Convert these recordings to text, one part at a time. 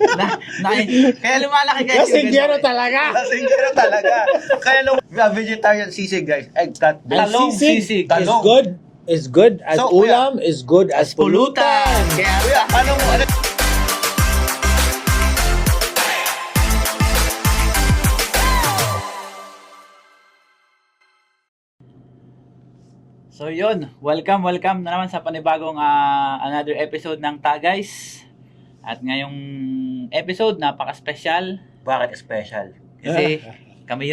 Kaya lumalaki guys. Kasinggero talaga. Kasinggero talaga. Kaya nung vegetarian sisig guys, cut Talong, sisig. Is good. Is good as So, ulam. Is good as pulutan. Kaya Kuya, ano? So yun, welcome na naman sa panibagong another episode ng Tagays. At ngayong episode, napaka-special Bakit special? kasi kami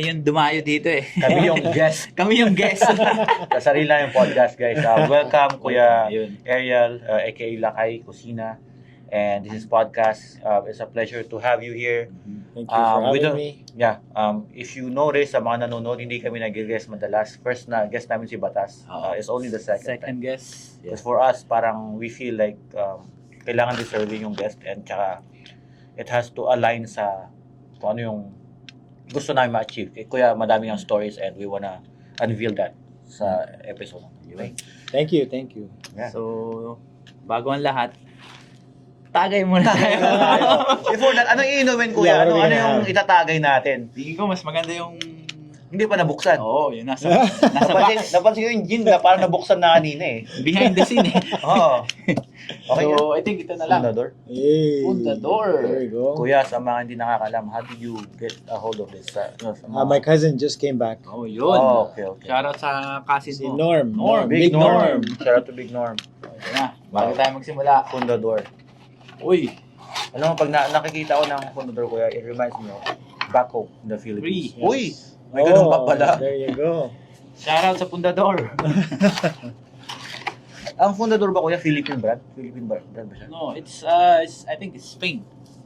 yung dumayo dito eh. Kami yung guest Kami yung guest. sa sarili yung podcast guys. Welcome Kuya Yun. Ariel, aka Lakay Kusina. And this is podcast. It's a pleasure to have you here. Thank you for we having don't- me. Yeah, if you notice sa mga nanonood, hindi kami nag-guest madalas. First na guest namin si Batas. It's only the second time. guest. Because for us, parang we feel like kailangan deserving yung guest and tsaka it has to align sa kung ano yung gusto namin ma-achieve. Kuya, madaming ang stories and we wanna unveil that sa episode. Okay? Thank you. Yeah. So, bago ang lahat, tagay muna tayo. Before that, anong iinumin kuya? Yeah, what do we ano yung have? itatagay natin? Tingin ko mas maganda yung... Hindi pa nabuksan. Oo, yun nasa box. Napansin ko yung gin na parang nabuksan na kanina eh. Behind the scene eh. Oo. Okay. So, I think ito na lang. Fundador. Hey. Fundador. There you go. Kuya, sa mga hindi nakakalam, how did you get a hold of this? Sa mga- My cousin just came back. Oh, yun. Oh, okay. Shoutout sa cousin Si mo. Norm. Big Norm. Shout out to Big Norm. Ayan na, bago tayo magsimula. Fundador. Uy, Alam mo, pag nakikita ko ng Fundador, kuya, it reminds me of back home in the Philippines. Free. Uy! May ganun pa pala. There you go. shoutout sa Fundador. Ang Fundador ba, kuya, Philippine brand? Philippine brand ba siya? No, it's I think it's Spain.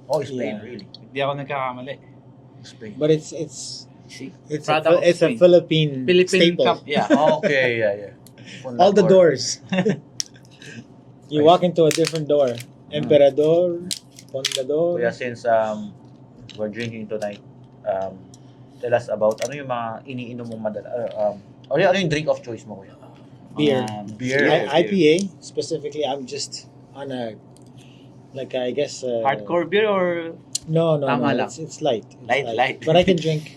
Oh, Spain, Yeah. really. Hindi ako nagkakamali. Spain. But it's See? a Product of Philippine Philippine staple. Cup. Yeah. Okay, yeah. All the Fundador. doors. You walk into a different door. Emperador, Fundador. Kuya, since we're drinking tonight, tell us about ano yung mga iniinom mong madala. Ano yung drink of choice mo, kuya? Beer. Beer. IPA specifically. I'm just on a I guess Hardcore beer or No, Tama lang. it's light. It's Light. But I can drink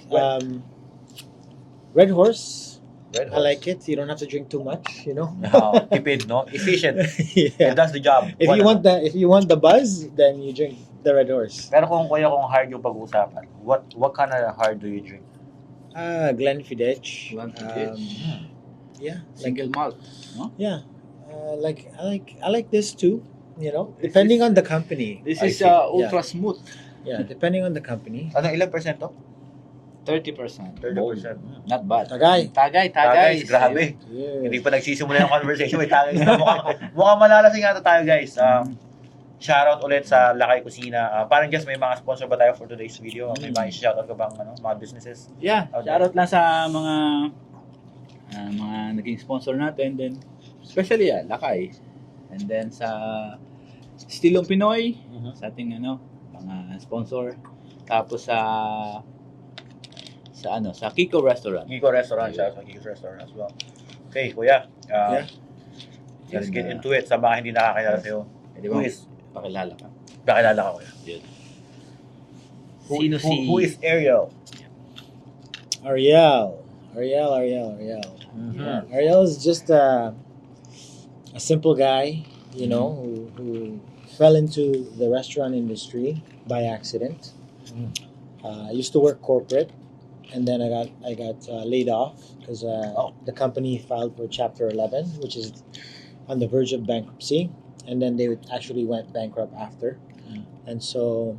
Red Horse. Red I like it. You don't have to drink too much, you know. Tipid, no? Efficient. It Yeah. does the job. If you want the buzz, then you drink the Red Horse. Pero kung hard yung pag-uusapan, what kind of hard do you drink? Glenfiddich. Glenfiddich. Yeah. single malt. No? Yeah. I like this too. You know, depending on the company. This I is see. ultra smooth. Yeah, depending on the company. Ano, ilang percent to? 30%. 30%. Not bad. Tagay. Tagay. Guys, grabe. Yeah. Hindi pa nagsisimula yung conversation. May tagay na. Mukhang malalasing ata tayo, guys. Shoutout ulit sa Lakay Kusina. Parang just may mga sponsor ba tayo for today's video? May mga shoutout ka bang mga businesses? Yeah, Okay. shoutout lang sa mga naging sponsor natin, then especially Lakay. And then sa Stilong Pinoy, sa ating mga sponsor. Tapos sa Kiko Restaurant. Kiko Restaurant. Shoutout sa Kiko Restaurant as well. Okay, kuya. Yeah. Let's get into it. Sa mga hindi nakakilala sa'yo. Pwede Who ba is, pakilala ka? kakilala ka, kuya? Yun. Who is Ariel? Ariel. Ariel is just a simple guy, you know, who fell into the restaurant industry by accident. I used to work corporate, and then I got laid off because the company filed for Chapter 11, which is on the verge of bankruptcy, and then they actually went bankrupt after. And so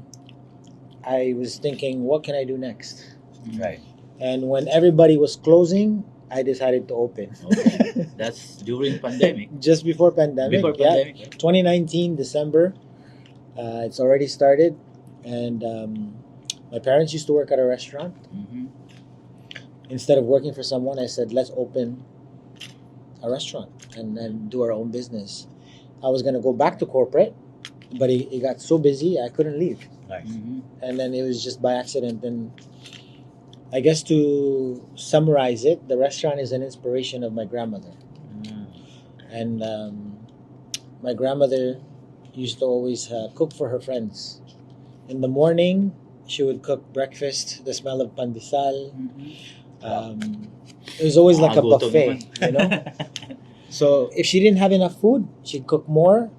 I was thinking, what can I do next? Right. And when everybody was closing, I decided to open. Okay. That's during pandemic. Just before pandemic. Before Yeah. pandemic. 2019 December. It's already started, and my parents used to work at a restaurant. Mhm. Instead of working for someone, I said, let's open a restaurant and do our own business. I was gonna go back to corporate, but it got so busy I couldn't leave. Nice. Mhm. And then it was just by accident. And I guess to summarize it, the restaurant is an inspiration of my grandmother. And my grandmother used to always cook for her friends. In the morning, she would cook breakfast, the smell of pandesal. It was always like a Nakagutom buffet, naman. you know? So if she didn't have enough food, she'd cook more.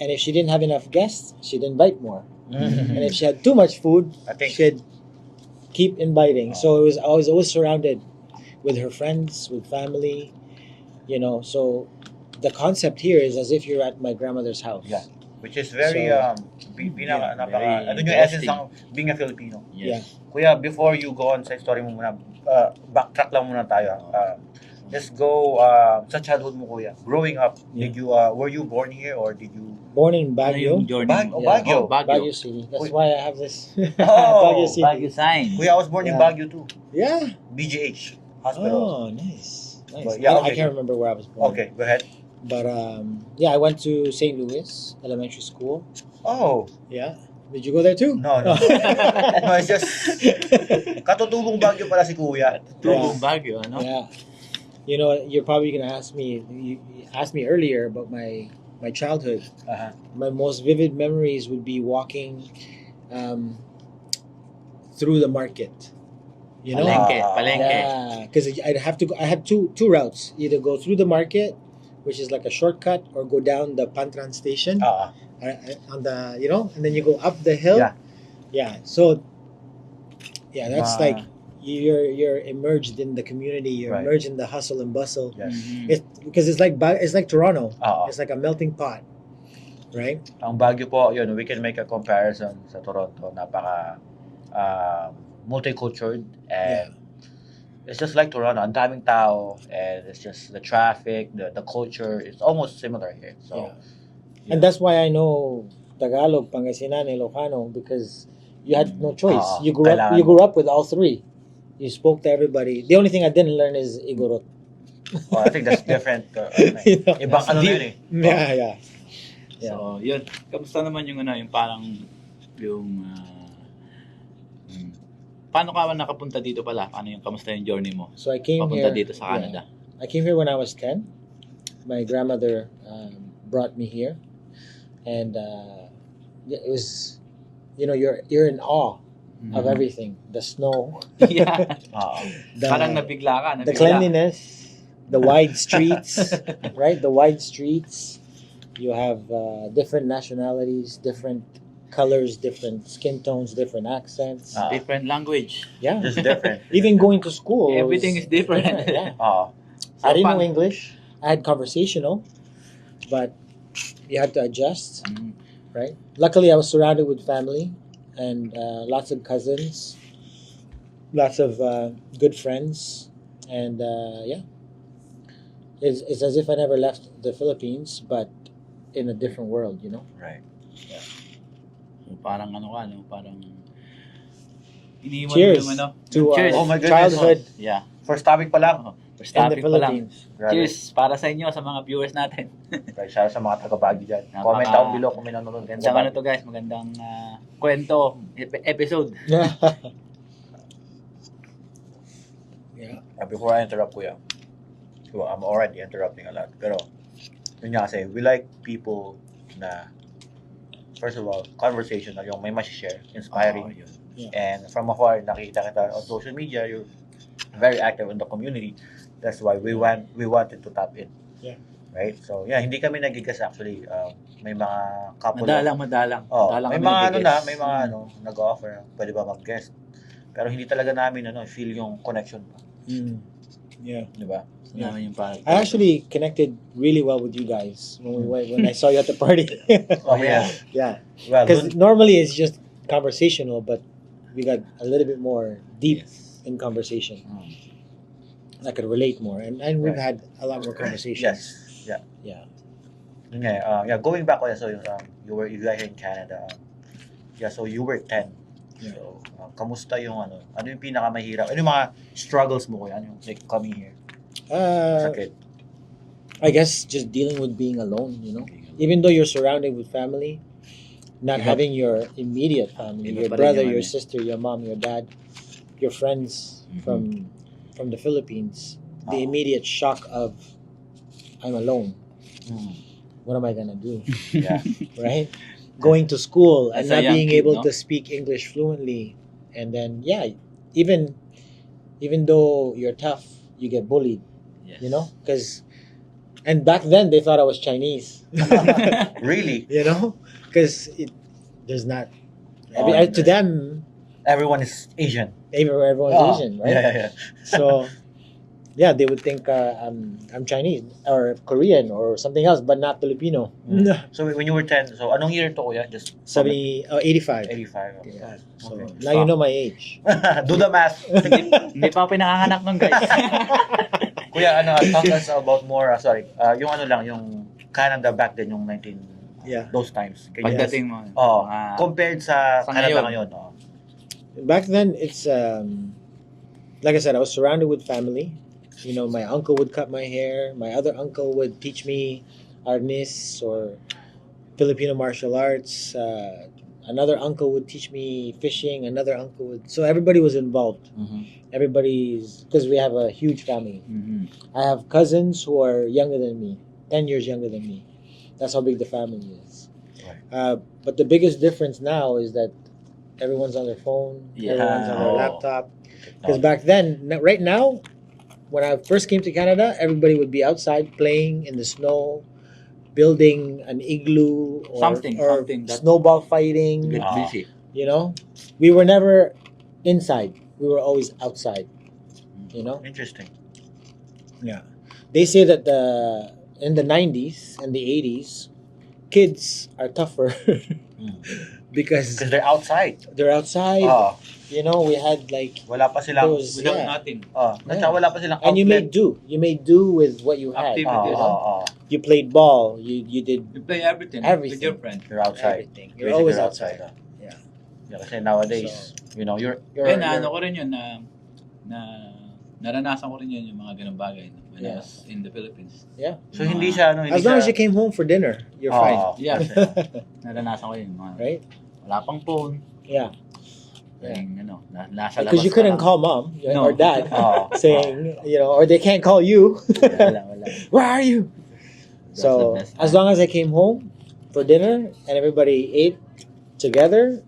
And if she didn't have enough guests, she'd invite more. And if she had too much food, I think she'd keep inviting. So it was I was always surrounded with her friends, with family, you know. So the concept here is as if you're at my grandmother's house. Yeah. Which is very So, pinaka very napaka ano yung interesting. essence ng being a Filipino. Yes. Kuya, before you go on sa story mo muna, backtrack lang muna tayo. Let's go sa childhood mo, kuya. Growing up, did you were you born here or did you Born in Ano yung Baguio, journey mo? Baguio. Oh, Baguio. Baguio City. That's Uy. why I have this Oh, Baguio City. Baguio sign. Kuya, I was born in Yeah. Baguio too. Yeah. BGH Hospital. Oh, nice. Nice. But yeah, I okay. can't remember where I was born. Okay, go ahead. But yeah, I went to St. Louis Elementary School. Oh, Yeah. Did you go there too? no. No, it's just katutubong Baguio pala si kuya. Tubong Baguio, ano? Yeah. You know, you're probably gonna ask me. You asked me earlier about my childhood. Uh-huh. My most vivid memories would be walking through the market. You know, Palengke. yeah, because I'd have to go. I had two routes: either go through the market, which is like a shortcut, or go down the Pantran station on the and then you go up the hill. Yeah. Yeah. So, yeah, that's Ah. like you're immersed in the community. You're Right. immersed in the hustle and bustle. Yes. It's because it's like Toronto. Oo. It's like a melting pot, right? Ang Baguio po, yun, we can make a comparison sa Toronto. Napaka multicultural and it's just like Toronto. Ang daming tao and it's just the traffic, the culture is almost similar here. So, And that's why I know Tagalog, Pangasinan, Ilocano because you had no choice. Oo, You kailangan grew up with all three. You spoke to everybody. The only thing I didn't learn is Igorot. I think that's different. You know? Ibang ano na yun eh. Yeah. Yeah. So, yun. Kamusta naman yung yung parang yung paano ka nakapunta dito pala? Paano yung kamusta yung journey mo? So I came Papunta here. dito sa Canada. I came here when I was 10. My grandmother brought me here, and it was, you're in awe of everything. The snow, Yeah. the, Parang nabigla ka. the cleanliness, the wide streets, right? The wide streets. You have different nationalities, different colors, different skin tones, different accents. Different language. Yeah, Just different. even going to school, Everything is different. Yeah. Oo. I didn't know paano- English. I had conversational, but you had to adjust, right? Luckily, I was surrounded with family and lots of cousins, lots of good friends, and it's as if I never left the Philippines, but in a different world, Right. So, parang parang iniwan Cheers yung to Cheers. Oh my goodness. childhood Yeah. First topic pa lang. First in the topic pa lang. Philippines. Grabe. Cheers para sa inyo, sa mga viewers natin. Okay, shout out sa mga taga-Baguio dyan. Napaka- Comment down below kung may nanonood. Magandang to guys, magandang kwento, episode. Yeah. Before I interrupt, kuya. So, I'm already interrupting a lot. Pero, yun nga kasi, we like people na, first of all, conversational, yung may share, inspiring. Oh, yun. And from afar, nakita kita on social media, you're very active in the community. That's why we wanted to tap in. Yeah. Right? So, yeah, hindi kami nagigas actually. May mga couple Madalang. Oh, Madalang may kami mga nag-guess. may mga nag-offer, pwede ba mag-guest. Pero hindi talaga namin feel yung connection pa, Yeah. 'di ba? Gusto namin yung parang I actually connected really well with you guys when I saw you at the party. Oh yeah. Yeah. Well, Because normally it's just conversational, but we got a little bit more deep Yes. in conversation. I could relate more, and we've had a lot more conversations. yes. Yeah. Yun nga, going back so yung you guys in Canada. So you were 10. Yeah. So kamusta yung ano yung pinakamahirap? Ano yung mga struggles mo kuya? Ano yung like coming here as a kid? I guess just dealing with being alone. Even though you're surrounded with family, not Iba- having your immediate family, Iba your pa rin brother, yung your ano eh. sister, your mom, your dad, your friends from the Philippines, the immediate shock of I'm alone. what am I gonna do? Yeah. Right? Going to school and As a not young being kid, able no? to speak English fluently, and then even though you're tough, you get bullied. Yes. You know, and back then they thought I was Chinese. Really? You know, because there's not Oh, to them everyone is Asian. everyone's Oh, Asian, right? Yeah. So yeah, they would think I'm Chinese or Korean or something else, but not Filipino. Mm. So when you were 10, so anong year to kuya? Just 85. 85. Yeah. So Okay. now you know my age. Do the math. Hindi pa ako pinanganganak nun, guys. Kuya, talk us about more, yung yung Canada back then, yung 19, Yeah. those times. Can you- Pagdating mo. Oh, mga- compared sa sa Canada ngayon. ngayon. Oh. Back then, it's like I said, I was surrounded with family. You know, my uncle would cut my hair. My other uncle would teach me arnis or Filipino martial arts. Another uncle would teach me fishing. Another uncle would. So everybody was involved. Everybody's because we have a huge family. Mhm. I have cousins who are younger than me, 10 years younger than me. That's how big the family is. Right. But the biggest difference now is that everyone's on their phone, Yeah. everyone's on their Oh. laptop. Because back then, right now, when I first came to Canada, everybody would be outside playing in the snow, building an igloo or, Something that- snowball fighting. Get Ah. busy. You know, we were never inside. We were always outside. You know, Interesting. they say that in the 90s and the 80s, kids are tougher because Because they're outside. they're outside. Oh, You know, we had like, wala pa silang, Those- Without Yeah. nothing. at saka wala pa silang and you outlet. made do. You made do with what you had. Activity. You know? Oh. You played ball. You did You play everything, Everything. with your friend. You're outside. everything. Basically, You're always you're outside. Yeah. Yeah. Kasi nowadays, you're Kaya na ano ko rin yun na naranasan ko rin yun yung mga ganung bagay when I Yeah. was in the Philippines. so hindi siya, hindi As long as siya, you came home for dinner, you're fine. Yeah. Naranasan ko yun. Mga, Right? Wala pang phone. Yeah. Yung, nasa labas Because you ka couldn't lang. call mom No. or dad Oh. saying, or they can't call you. Wala. Where are you? That's So the best as time. long as I came home for dinner and everybody ate together,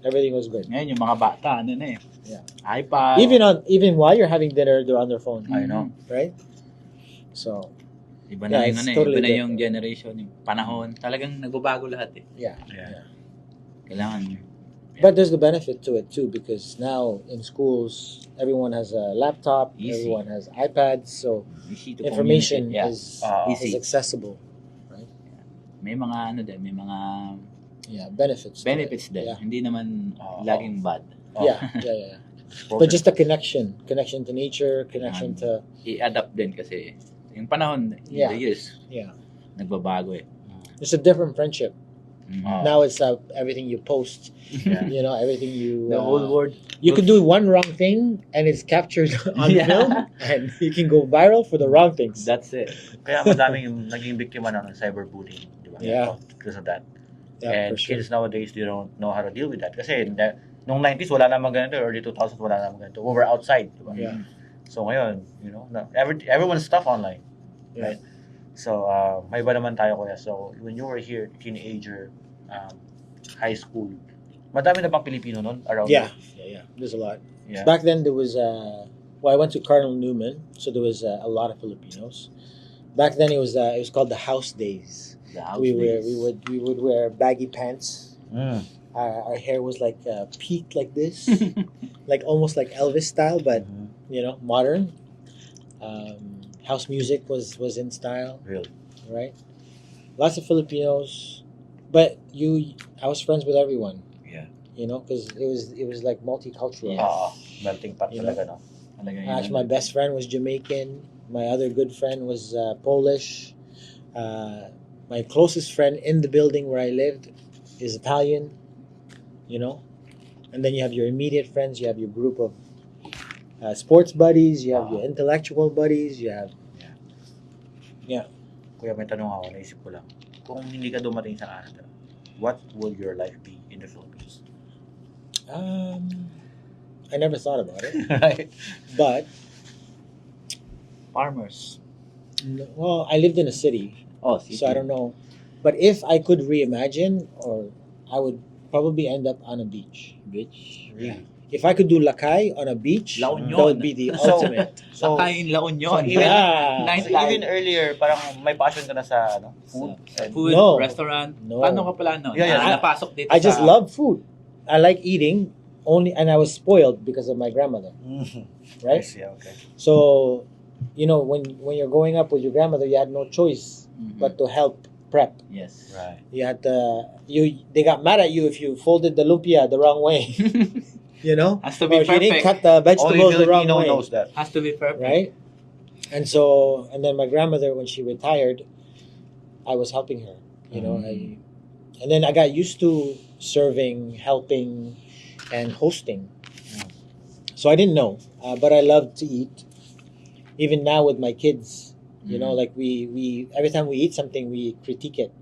everything was good. Ngayon, yung mga bata, ano na eh. Yeah. iPad. Even while you're having dinner, they're on their phone, I know. right? So Iba na Yeah, yung it's ano eh. totally Iba na yung different. generation, yung panahon. Talagang nagbabago lahat eh. yeah. Yeah. Kailangan. But there's the benefit to it too, because now in schools, everyone has a laptop, Easy. everyone has iPads, so Easy to information communicate. Yeah. is Easy. accessible. May mga may mga Yeah, benefits. to it. benefits din. Yeah. Hindi naman Oo. laging bad. Yeah. But just the connection to nature, connection to I-adapt din kasi yung panahon, Yeah. the years, yeah. nagbabago eh. It's a different friendship. Mhm. Now it's everything you post, Yeah. everything you. The whole world. You could do one wrong thing and it's captured on Yeah. film, and you can go viral for the wrong things. That's it. Kaya madaming yung naging biktima ng cyberbullying, di ba? Yeah. Because of that. Yeah, And for sure. kids nowadays, they don't know how to deal with that. Kasi nung 90s, wala namang ganito. Early 2000s, wala namang ganito. We were outside, di ba? Yeah. So ngayon, everyone's stuff online. Yeah. Right? So, may iba naman tayo kuya. So, when you were here, teenager, high school, madami na bang Pilipino nun around Yeah, you? yeah. There's a lot. Yeah. Back then there was I went to Cardinal Newman, so there was a lot of Filipinos. Back then it was called the house days. The house We days. would wear baggy pants. Mm. Our hair was like peaked like this, like almost like Elvis style, but Mhm. modern. House music was in style, Really? right? Lots of Filipinos, but I was friends with everyone. Yeah. Because it was like multicultural. Yeah. Melting pot You talaga, no? Talaga yun. Actually, my best friend was Jamaican. My other good friend was Polish. My closest friend in the building where I lived is Italian. And then you have your immediate friends. You have your group of sports buddies. You have your intellectual buddies. You have Kuya, may tanong ako, naisip ko lang. Kung hindi ka dumating sa Canada, what will your life be in the Philippines? I never thought about it, Right? but Farmers. well, I lived in a city, Oh, city. so I don't know. But if I could reimagine, or I would probably end up on a beach. Beach. Really? If I could do Lakay on a beach, La that Union. would be the So- ultimate. So, Lakay in La Union. So even- Yeah. Night so even earlier, parang may passion ka na sa food. Sa and- food, No. restaurant. No. Paano ka pala no? Yeah, yeah. Napasok dito I just sa... love food. I like eating only, and I was spoiled because of my grandmother, I right? see, okay. So, when you're growing up with your grandmother, you had no choice Mhm. but to help prep. Yes. Right. You had to, they got mad at you if you folded the lumpia the wrong way, Has to or be if you didn't perfect. cut the Only vegetables the wrong Filipino way, knows that. Has to be perfect. right? And so, and then my grandmother, when she retired, I was helping her. And then I got used to serving, helping, and hosting. So I didn't know, but I love to eat. Even now with my kids, like we every time we eat something, we critique it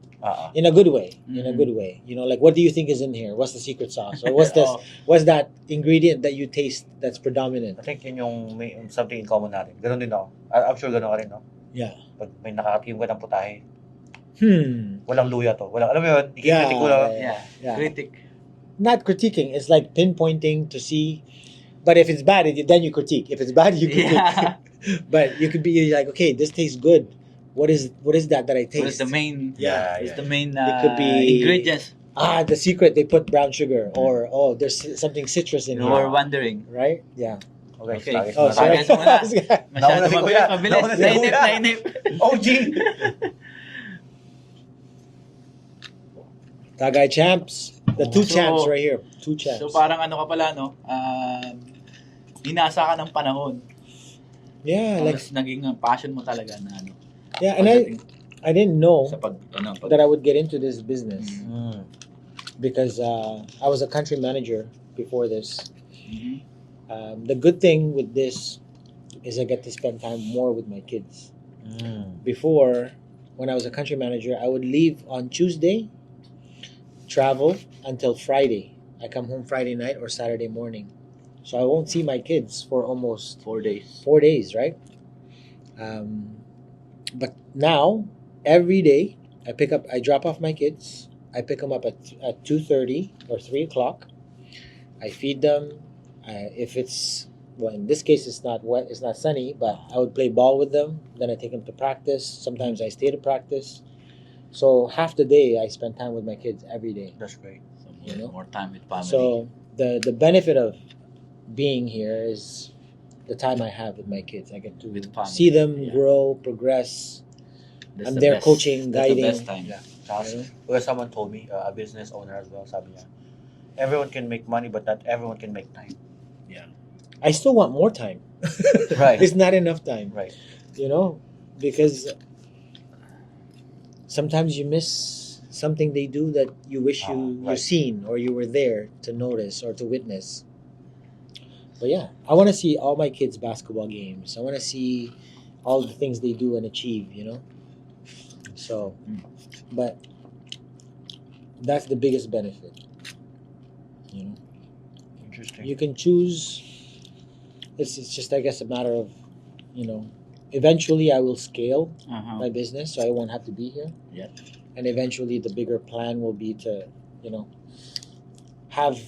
in a good way. In a Mhm. good way, like what do you think is in here? What's the secret sauce? Or what's this? Oh, What's that ingredient that you taste that's predominant? I think yun yung may something in common natin. Ganon din ako. I'm sure ganon ka rin, no? Yeah. Pag may nakakatim ka ng putahe, Hmm. walang luya to. Walang, alam mo yun, ikikritik ko lang. yeah. Yeah. Critic. Not critiquing. It's like pinpointing to see. But if it's bad, then you critique. If it's bad, you critique. Yeah. But you could be like, okay, this tastes good. What is that I taste? What is the main? Yeah, What's yeah. the main It could be- ingredients? The secret, they put brown sugar, or there's something citrus in You were here, wandering. right? Yeah. Okay, Okay. lagi Oh, sorry. Tagay muna. Masyado Nauna si mabilis, Kuya. mabilis. Nauna si Nainip, Kuya. nainip. OG! Tagay champs. The two So- champs right here. Two champs. So parang ano ka pala, no? Inasa ka ng panahon. Yeah, like Tapos naging passion mo talaga na ano. yeah, and I didn't know Sa pag that I would get into this business Mm. because I was a country manager before this. Mhm. The good thing with this is I get to spend time more with my kids. Mm. Before, when I was a country manager, I would leave on Tuesday, travel until Friday. I come home Friday night or Saturday morning. So I won't see my kids for almost 4 days. 4 days, right? But now, every day, I drop off my kids. I pick them up at 2:30 or 3 o'clock. I feed them. If it's, well, in this case, it's not wet, it's not sunny, but I would play ball with them. Then I take them to practice. Sometimes I stay to practice. So half the day, I spend time with my kids every day. That's great. So You know? more time with family. So the benefit of being here is the time I have with my kids. I get to With family, see them yeah. grow, progress. That's I'm the there best. coaching, That's guiding. the best time. Yeah. Tapos, You know? well, someone told me, a business owner as well, sabi niya, everyone can make money, but not everyone can make time. I still want more time. Right. It's not enough time, Right. because sometimes you miss something they do that you wish you right. seen or you were there to notice or to witness. But yeah, I want to see all my kids' basketball games. I want to see all the things they do and achieve. So, but that's the biggest benefit. Interesting. You can choose. It's just, I guess, a matter of, eventually I will scale Uh-huh. my business, so I won't have to be here. Yeah. And eventually, the bigger plan will be to, have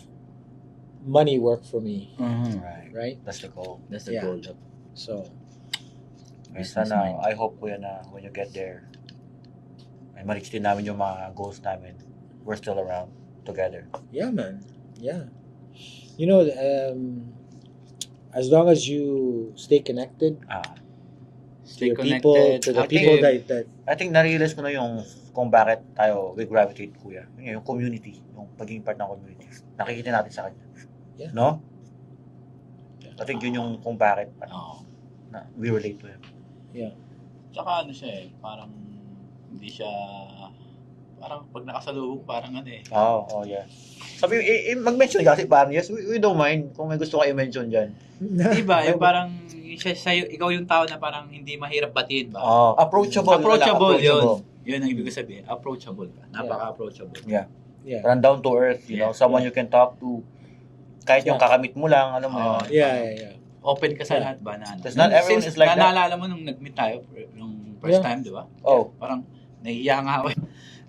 money work for me, Mhm. Right. right? That's the goal. That's the Yeah. goal. So, Business Sana, mind. I hope kuya na when you get there, ay ma-reach din namin yung mga goals namin. We're still around together. yeah, man, yeah. As long as you stay connected to Stay your people, connected, to the active. people that I think na-realize ko na yung kung bakit tayo we gravitate kuya. Yung community, yung pagiging part ng community. Nakikita natin sa kanya. Yeah. No? I think yun yung kung bakit Oo. na we relate to him. Tsaka ano siya parang hindi siya, parang pag nakasalubong, parang ano Oh, yeah. Sabi, mag-mention ka kasi parang yes, we don't mind kung may gusto kayo i-mention dyan. Diba, yung parang, ikaw yung tao na parang hindi mahirap batiin ba? Oh, approachable. Approachable, Approachable. Yun ang ibig ko sabihin. Approachable ka. Napaka-approachable. yeah, Parang down to earth, Yeah. someone you can talk to. Kahit yung Yeah. kakamit mo lang, ano mo Oo. yun. yeah. Open ka sa Yeah. lahat ba na ano? Because not everyone is like that. Naalala mo nung nag-meet tayo, nung first Yeah. time, di ba? Oh. Parang, nahihiya nga ako.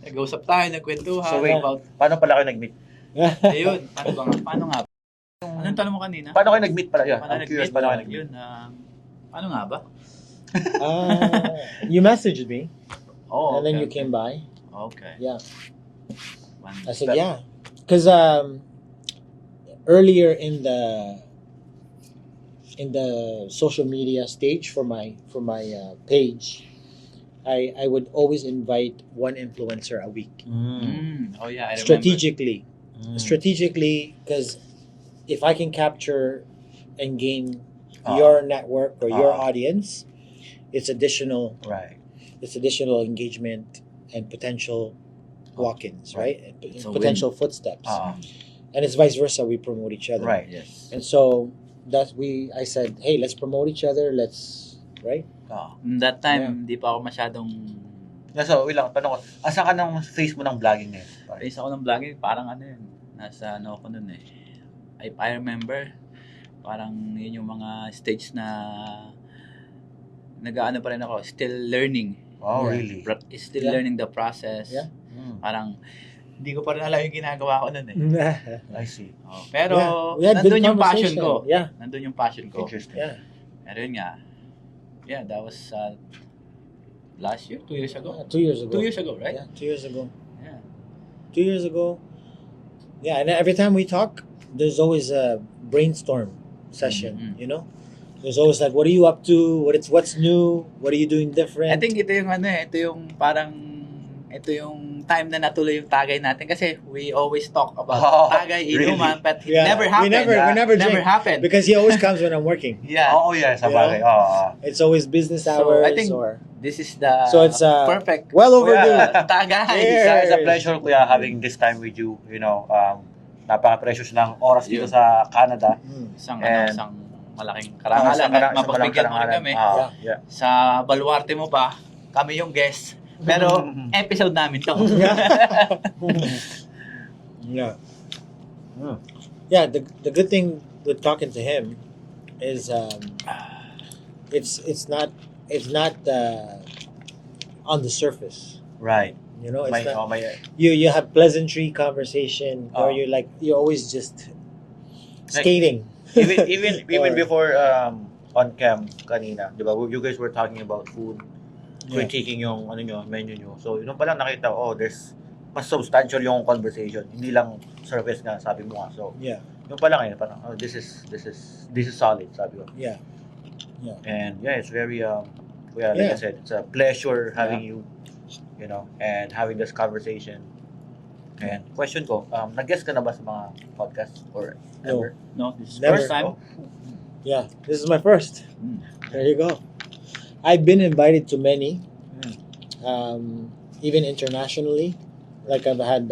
Nag-usap tayo, nagkwentuhan. So, wait. About, Paano pala kayo nag-meet? ayun, paano nga? Anong tanong mo kanina? Paano kayo nag-meet pala? Yeah, Paano I'm curious, nag-meet? paano kayo nag-meet? Yun, paano nga ba? You messaged me, Oh, and then okay, you came by. Okay. Yeah. One I said, step. yeah. Because earlier in the social media stage for my page, I would always invite one influencer a week. Oh yeah, I remember. Strategically, Mm. because if I can capture and gain Ah. your network or your Ah. audience, it's additional Right. engagement and potential walk-ins, right? It's a Potential footsteps. Ah. And it's vice versa. We promote each other. Right. Yes. And so I said, hey, let's promote each other. Right? Ah. That time, Yeah. hindi pa ako masyadong So, wait lang, tanong ko, asan ka ng face mo ng vlogging ngayon? Pare? face ako ng vlogging, parang ano yun. Nasa ano ako nun eh. I remember, parang yun yung mga stage na nag-ano pa rin ako, still learning. Oh, Yeah. really? Still Yeah. learning the process. Yeah. Mm. Parang, hindi ko pa rin alam yung ginagawa ko nun eh. I see. Oh, pero, We had good nandun yung passion conversation. ko. Yeah. Nandun yung passion ko. Interesting. Yeah. Pero yun nga, yeah, that was last year, 2 years ago. 2 years ago. 2 years ago, right? Yeah, 2 years ago. Yeah. 2 years ago. Yeah, and every time we talk, there's always a brainstorm session, Mhm. you know? There's always like, what are you up to? What's new? What are you doing different? I think ito yung ano eh, ito yung parang, ito yung time na natuloy yung tagay natin kasi we always talk about Oh, tagay, inuman, really? but it Yeah, never we happened. never Never drink. happened. Because he always comes when I'm working. Yeah. Oo, yeah, sa You bagay. Oo. It's always business So, hours I think- or This is the So it's perfect well overdue. Yeah. tagay. Yeah. It's a pleasure, kuya, having this time with you. You know, napaka-precious ng oras dito Yun. sa Canada. Isang, And- isang malaking karangalan at mapagbigyan mo rin kami. Yeah. Sa baluarte mo pa, kami yung guest. Pero episode namin to. Yeah. Mm. Yeah, the good thing with talking to him is it's not on the surface. Right. You know, it's May, not, may, you have pleasantry conversation or Oh. you're always just skating. even Or- before on cam kanina, 'di ba? You guys were talking about food, critiquing yung ano nyo, menu nyo. So, yun pa lang nakita ko, there's mas substantial yung conversation. Hindi lang surface nga sabi mo nga. So, Yeah. yun pa lang parang this is solid, sabi ko. Yeah. And yeah, it's very kuya, like Yeah. I said, it's a pleasure having you know, and having this conversation. And question ko, nag-guest ka na ba sa mga podcast or No. ever? No, this is Never. first time. Yeah. This is my first. Mm. There you go. I've been invited to many, even internationally. Like I've had,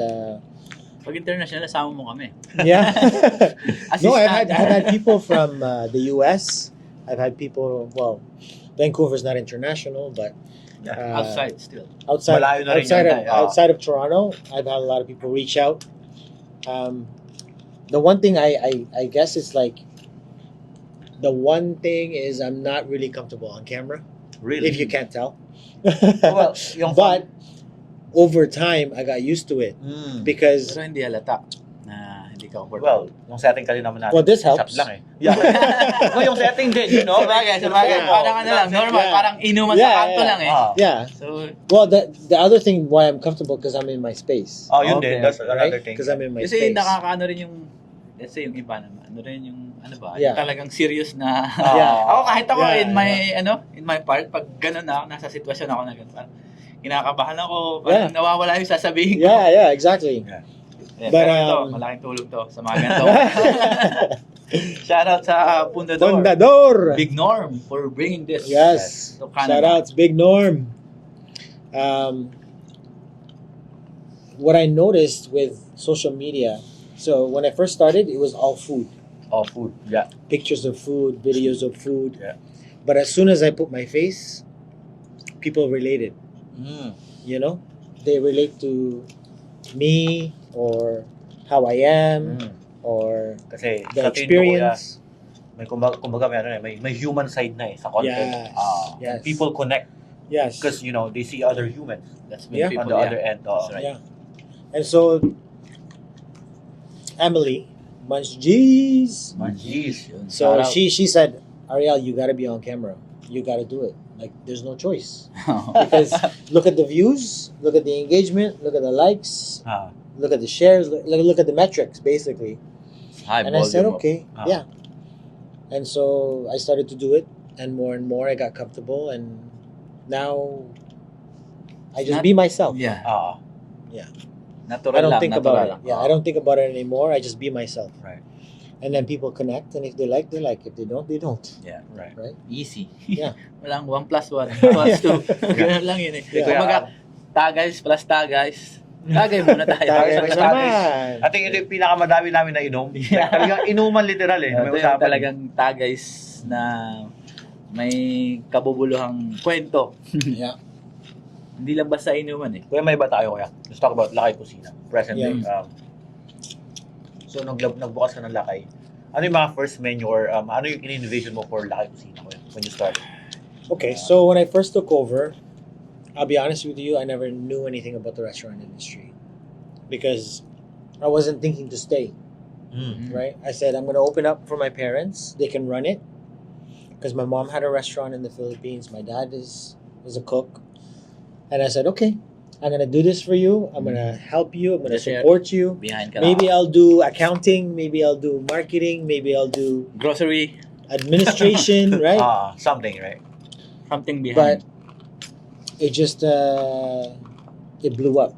Pag international, sama mo kami. yeah. No, Assistant. I've had people from the U.S. I've had people. Well, Vancouver's not international, but Outside still. outside Malayo na rin outside yun, of, tayo. outside of Toronto, I've had a lot of people reach out. The one thing I guess it's like the one thing is I'm not really comfortable on camera, Really? if you can't tell. Well, yung But over time, I got used to it because Pero hindi halata na hindi ka well, comfortable. yung setting ka rin naman natin. Well, this helps. Chop lang eh. Yeah. No, yung setting din, you know? Sabagay, parang ano lang, normal, Yeah. parang inuman Yeah, sa kanto yeah. lang eh. yeah. So, Well, the other thing why I'm comfortable because I'm in my space, Oh, yun Okay. din. That's another right? thing. Because I'm in my kasi space. nakakaano rin yung, let's say yung iba naman, ano rin yung, ano ba, Yeah. yung talagang serious na, Yeah. ako kahit ako Yeah, in my part, pag gano'n na ako, nasa sitwasyon ako na gano'n, parang kinakabahan ako, parang Yeah. nawawala yung sasabihin ko. Yeah, exactly. Yeah, But, pero ito, um, malaking tulong to sa mga ganito. Shoutout sa Pundador. Fundador. Big Norm for bringing this Yes. to Canada. Shout outs, Big Norm. What I noticed with social media, so when I first started, it was all food, Oh, food. Yeah. pictures of food, videos of food. Yeah. But as soon as I put my face, people related. You know, they relate to me or how I am or Kasi the sa tingin ko, kuya, experience. may kumbaga may, ano, may human side na eh sa content. Yes. Ah, Yes. People connect Yes. Because, they see other humans That's when Yeah. people, on the other end. That's right. Yeah. And so Emily Munchgees. Jeez. Yun. So Shout out. she said, Ariel, you gotta be on camera. You gotta do it. Like there's no choice. Because look at the views, look at the engagement, look at the likes, Ah, look at the shares, look at the metrics basically. High And I said, volume. okay, Ah. yeah. And so I started to do it, and more I got comfortable, and now I just Not- be myself. Yeah. ah, Natural I don't lang, think natural about lang. it. Yeah, I don't think about it anymore. I just be myself. Right. And then people connect, and if they like, they like. If they don't, they don't. Yeah. right. Right? Easy. Yeah. Walang 1 plus 1 plus 2. Ganun lang yun eh. Yeah. Kumaga, tagays plus tagays. Tagay muna tayo. Tagay Tagay na sa naman. I think ito yung pinakamadami namin na inom. Yeah. Talagang inuman literal eh. na may Ito yung usapan. talagang tagays na may kabubuluhang kwento. Yeah. Hindi lang basta inuman eh. Kuya, may iba tayo kuya. Let's talk about Lakay Kusina. Present Yeah. day. So, nagbukas ka ng Lakay. Ano yung mga first menu or ano yung in-envision mo for Lakay Kusina kuya, when you started? Okay, so when I first took over, I'll be honest with you, I never knew anything about the restaurant industry because I wasn't thinking to stay. Right? I said I'm going to open up for my parents. They can run it because my mom had a restaurant in the Philippines. My dad was a cook, and I said, okay, I'm going to do this for you. I'm going to help you. I'm going to Just share. support you. Behind ka Maybe lang. I'll do accounting. Maybe I'll do marketing. Maybe I'll do Grocery, administration. Right? Something, right? something But behind. it just it blew up.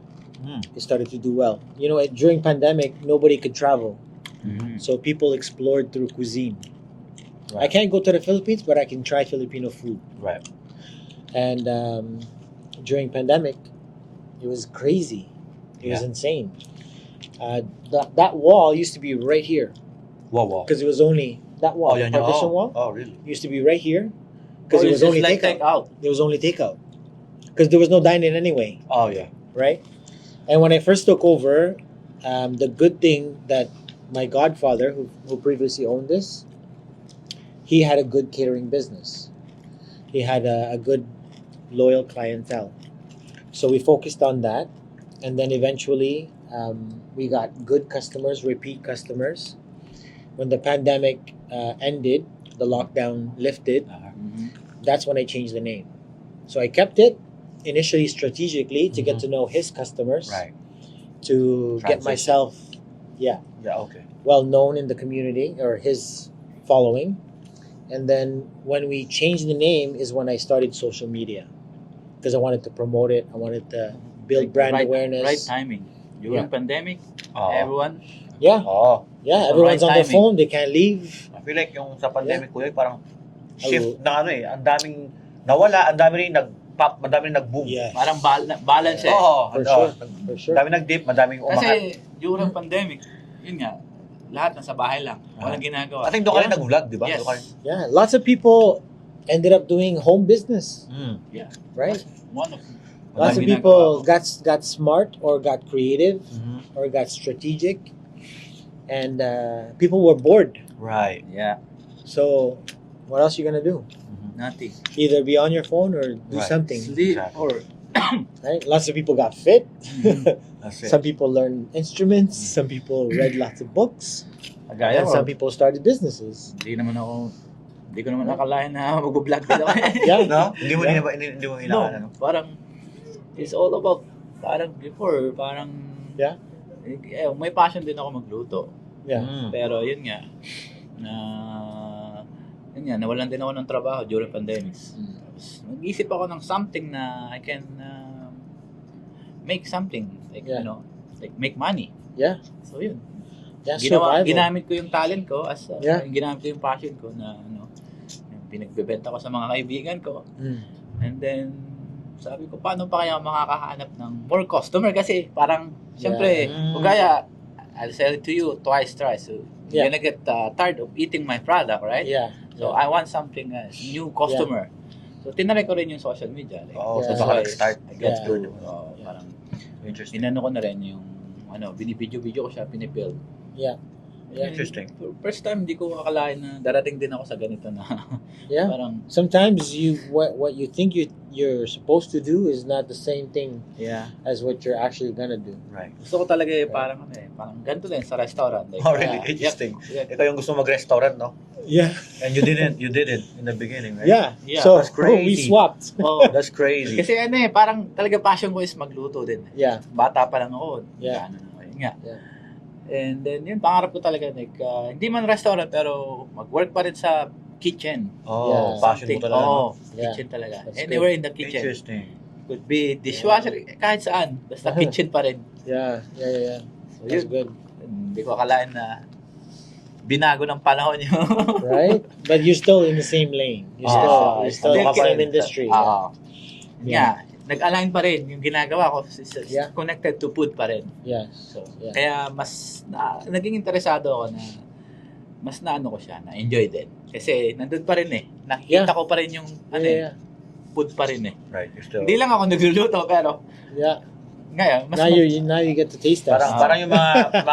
It started to do well. You know, during pandemic, nobody could travel, Mhm. so people explored through cuisine. I Right. can't go to the Philippines, but I can try Filipino food. Right. And during pandemic, it was crazy. It was Yeah. insane. That wall used to be right here Wow. because it was only that wall, Oh, yan the yun. partition wall, Oh, really? used to be right here because Oh, it it's was just only like takeout. take out. It was only takeout because there was no dining anyway. Oh, yeah. Right? And when I first took over, the good thing that my godfather, who previously owned this, he had a good catering business. He had a good, loyal clientele. So we focused on that. And then eventually, we got good customers, repeat customers. When the pandemic ended, the lockdown lifted, Mhm. that's when I changed the name. So I kept it initially strategically to get to know his customers, Right. to get Transition. myself Yeah, okay. well known in the community or his following. And then when we changed the name is when I started social media because I wanted to promote it. I wanted to build Like, brand right, awareness. Right timing. During Yeah. pandemic, Oh. everyone, Yeah, Oh. yeah. The Everyone's right on their timing. phone. They can't leave. I feel like yung sa pandemic kuya, parang Hello. shift na ano eh. Ang daming nawala, ang dami rin nag-pop, madami rin nag-boom. Yeah, parang balance eh. Oo. for ano, sure, for sure. Madami nag-dip, madaming umangat. Kasi during pandemic, yun nga, lahat nasa bahay lang. Walang ginagawa. I think doon ka rin Yeah. nag-vlog, di ba? Yes. Doon ka rin. Yeah, lots of people ended up doing home business, Yeah. right? One of Lots of walang people ginagawa. got smart or got creative Mhm. or got strategic, and people were bored. Right. Yeah, So, what else you gonna do? nothing. Either be on your phone or do Right. something, Sleep Exactly. or right? Lots of people got fit. That's it. Some people learned instruments. Some people read lots of books. Kagaya And ko, some people started businesses. hindi ko naman nakalain na mag-vlog din ako. Yeah, No? Hindi mo Yeah. hindi mo kailangan, ano? Parang, it's all about, parang before, parang, Yeah. may passion din ako magluto. yeah, Pero yun nga, nawalan din ako ng trabaho during pandemics. Tapos, nag-isip ako ng something na I can make something, like, Yeah. like make money. yeah, So yun. yeah. Survival. Ginamit ko yung talent ko as Yeah. ginamit ko yung passion ko na yung pinagbebenta ko sa mga kaibigan ko. Mm. And then sabi ko, paano pa kaya makakahanap ng more customer kasi parang syempre, Yeah. kagaya I'll sell it to you twice, thrice. So Yeah. you're gonna get tired of eating my product, right? Yeah. So I want something new customer. So tinry ko rin yung social media. Like, Oh, so that's baka why nag-start. I get Yeah. to Yeah. parang Interesting. inano ko na rin yung binibidyo-video ko siya, pinipil. Yeah. Yeah. Interesting. First time, hindi ko akalain na darating din ako sa ganito na Yeah. parang, Sometimes what you think you're supposed to do is not the same thing yeah. as what you're actually gonna do. Right. Gusto ko talaga parang parang ganito din sa restaurant. Like, Oh, really? yeah. Interesting. Yeah. Ikaw yung gusto mag-restaurant, no? Yeah. And you didn't in the beginning, right? Yeah. Yeah, So that's crazy. we swapped. Oh, That's crazy. kasi parang talaga passion ko is magluto din. Yeah. Bata pa lang ako. Yeah. Ano na ako, yun nga. Yeah. And then yun, pangarap ko talaga hindi man restaurant pero mag-work pa rin sa kitchen. Oh, Yeah. passion mo talaga. no? Yeah. Kitchen talaga. That's Anywhere in the kitchen. Interesting. Could be dishwasher, kahit saan. Basta Uh-huh. kitchen pa rin. Yeah. Yeah. So, That's yun. good. Hindi ko akalain na binago ng panahon yun. Right? But you're still in the same lane. You're Ah, still in the still same ka- industry. Oo. Yeah. Nga, nag-align pa rin yung ginagawa ko Yeah. connected to food pa rin. Yes. So, Yeah. kaya naging interesado ako na mas naano ko siya, na enjoy din. Kasi nandun pa rin Nakikita Yeah. ko pa rin yung Yeah. food pa rin Right. You're still... Hindi lang ako nagluluto pero Yeah. ngayon mas Now you get to taste that. Parang yung mga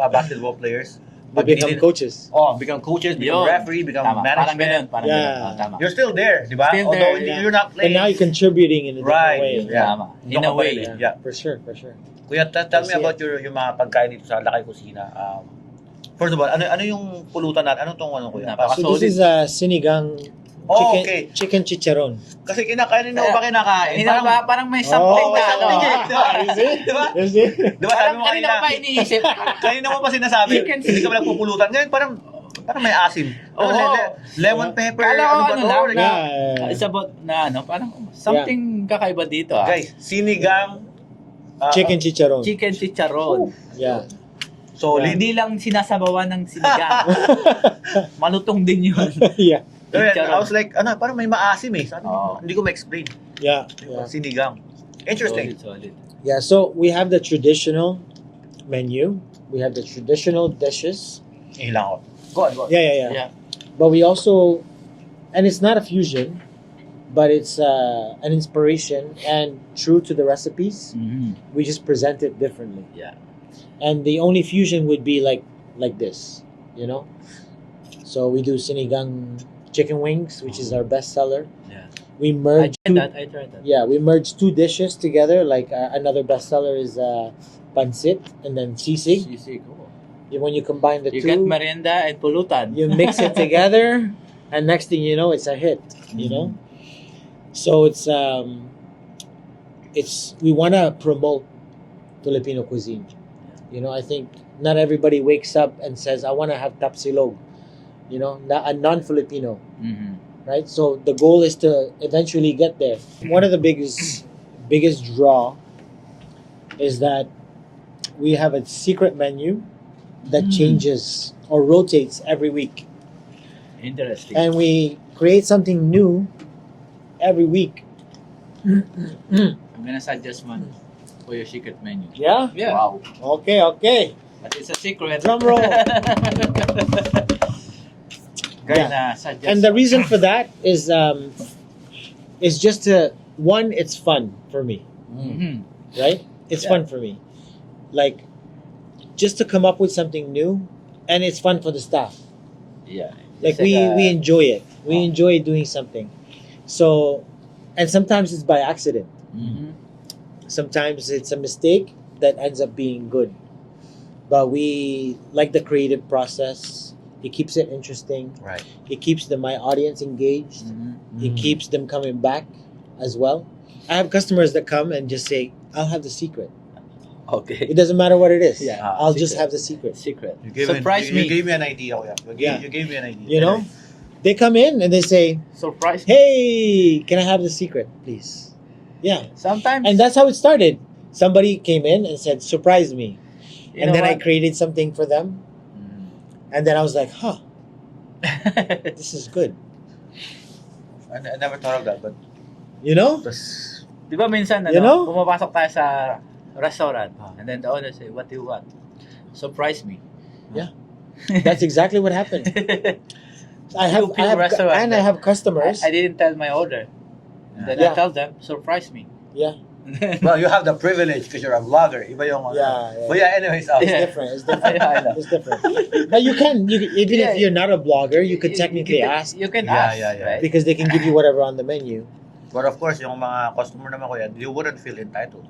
basketball players, They become pinili- coaches. become coaches, become Yun. referee, become tama, parang ganun, management. parang Yeah. ganun. Oh, tama. You're still there, di ba? Still Although there, yeah. you're not But playing. now you're contributing in a different Right. way. Yeah. Tama. In a way. Yeah. For sure. Kuya, tell me I see about yung mga pagkain dito sa Lakay Kusina. First of all, ano yung pulutan natin? Ano tong kuya? Napaka- So this is sinigang Oh, chicken, okay. chicken chicharron. Kasi kinakain nyo ba kinakain? Parang may something Oh, na ano. Di ba? Di ba? Is it? Di ba? Sabi Parang mo kanina ko pa iniisip. kanina mo pa sinasabi, Chicken hindi ka ba nagpupulutan? Ngayon parang may asim. Oo. Lemon pepper. Kala ko ba ano to? lang, Like, Yeah. It's about parang something kakaiba dito Guys, sinigang. Chicken chicharron. Chicken chicharron. Yeah. Solid. Hindi lang sinasabawan ng sinigang. Malutong din yun. Yeah. I was like, parang may maasim eh. Sabi ko, Oo. hindi ko ma-explain. Yeah. Yeah. Sinigang. Interesting. Solid. Yeah. So we have the traditional menu. We have the traditional dishes. Ihilang ko. Go on. Yeah. Yeah. But we also, and it's not a fusion, but it's an inspiration and true to the recipes. Mhm. We just present it differently. Yeah. And the only fusion would be like this, you know. So we do sinigang chicken wings, which is our best seller. Yeah. We merge I tried that. yeah, we merge two dishes together. Like another bestseller is pancit and then sisig. Sisig. Oh. When you combine the You two, get merienda and pulutan. you mix it together, and next thing you know, it's a hit. You know, so it's we want to promote Filipino cuisine. You know, I think not everybody wakes up and says, "I want to have tapsilog." You know, a non-Filipino. Mhm. Right? So the goal is to eventually get there. One of the biggest draw is that we have a secret menu that changes or rotates every week. Interesting. And we create something new every week. I'm gonna suggest one for your secret menu. Yeah? Yeah. Wow. Okay. But it's a secret. Drum roll. Gonna suggest. And the reason for that is just one, it's fun for me. Mhm. Right? It's Yeah. fun for me. Like, just to come up with something new, and it's fun for the staff. Yeah. Like It's we enjoy it. We Oh. enjoy doing something. So, and sometimes it's by accident. Mhm. Sometimes it's a mistake that ends up being good. But we like the creative process. It keeps it interesting. Right. It keeps my audience engaged. Mhm. It keeps them coming back as well. I have customers that come and just say, "I'll have the secret." Okay. It doesn't matter what it is. Yeah, I'll just secret. have the secret. Secret. Surprise Surprise me. You gave me an idea. Kuya. Yeah. You gave me an idea. You know, they come in and they say, Surprise me. "Hey, can I have the secret, please?" Yeah, Sometimes. and that's how it started. Somebody came in and said, "Surprise me," you and know then I what? created something for them, and then I was like, "Huh, this is good." I never thought of that, but You know? tas, Di ba minsan, You know? pumapasok tayo sa restaurant, and then the owner say, "What do you want?" Surprise me. That's exactly what happened. I have restaurant. and I have customers. I didn't tell my order. Then Yeah. I tell them, surprise me. Yeah, Well, you have the privilege because you're a vlogger. Iba yung ano. Yeah, yeah. But yeah, anyways. It's Yeah. different. It's different. I know. It's different. But even Yeah. if you're not a blogger, you could technically ask You can Yeah, ask, yeah, yeah. right? because they can give you whatever on the menu. But of course, yung mga customer naman ko yan, you wouldn't feel entitled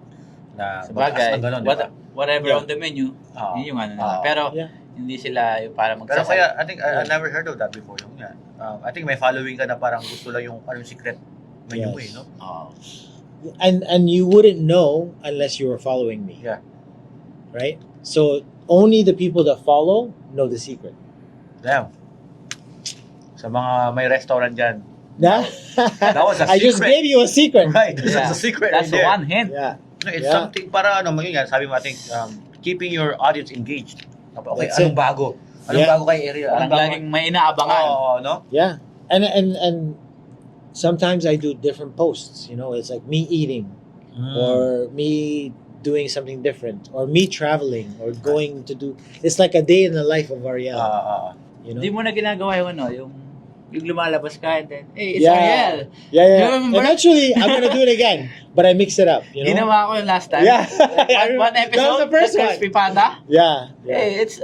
na Sabagay, mag-ask na gano'n, di ba? whatever Yeah. on the menu, Oo. yun yung ano Oo. naman. Pero Yeah. hindi sila yung para Pero magsasal. kaya, I think, I never heard of that before. Yung yan. I think may following ka na parang gusto lang yung, ano yung secret menu mo Yes. no? Oo. And you wouldn't know unless you were following me. Yeah. Right? So only the people that follow know the secret. Damn. Sa mga may restaurant dyan. Nah? That was a I just secret. gave you a secret. Right, this Yeah. is a secret That's right the there. one hint. Yeah. No, it's Yeah. something para ano, yun yan, sabi mo, I think, keeping your audience engaged. Okay, That's anong it. bago? Anong Yeah. bago kay area? Parang laging may inaabangan. Oo, no? Yeah. And sometimes I do different posts, it's like me eating or me doing something different or me traveling or going to do it's like a day in the life of Ariel, Hindi mo na ginagawa yung ano, yung lumalabas ka and then, hey, it's Yeah. Ariel. Yeah. You remember? Eventually I'm gonna do it again, but I mix it up, Ginawa ko yung last time. Yeah. One That episode, was the first the one. Crispy Panda. Yeah. Hey, it's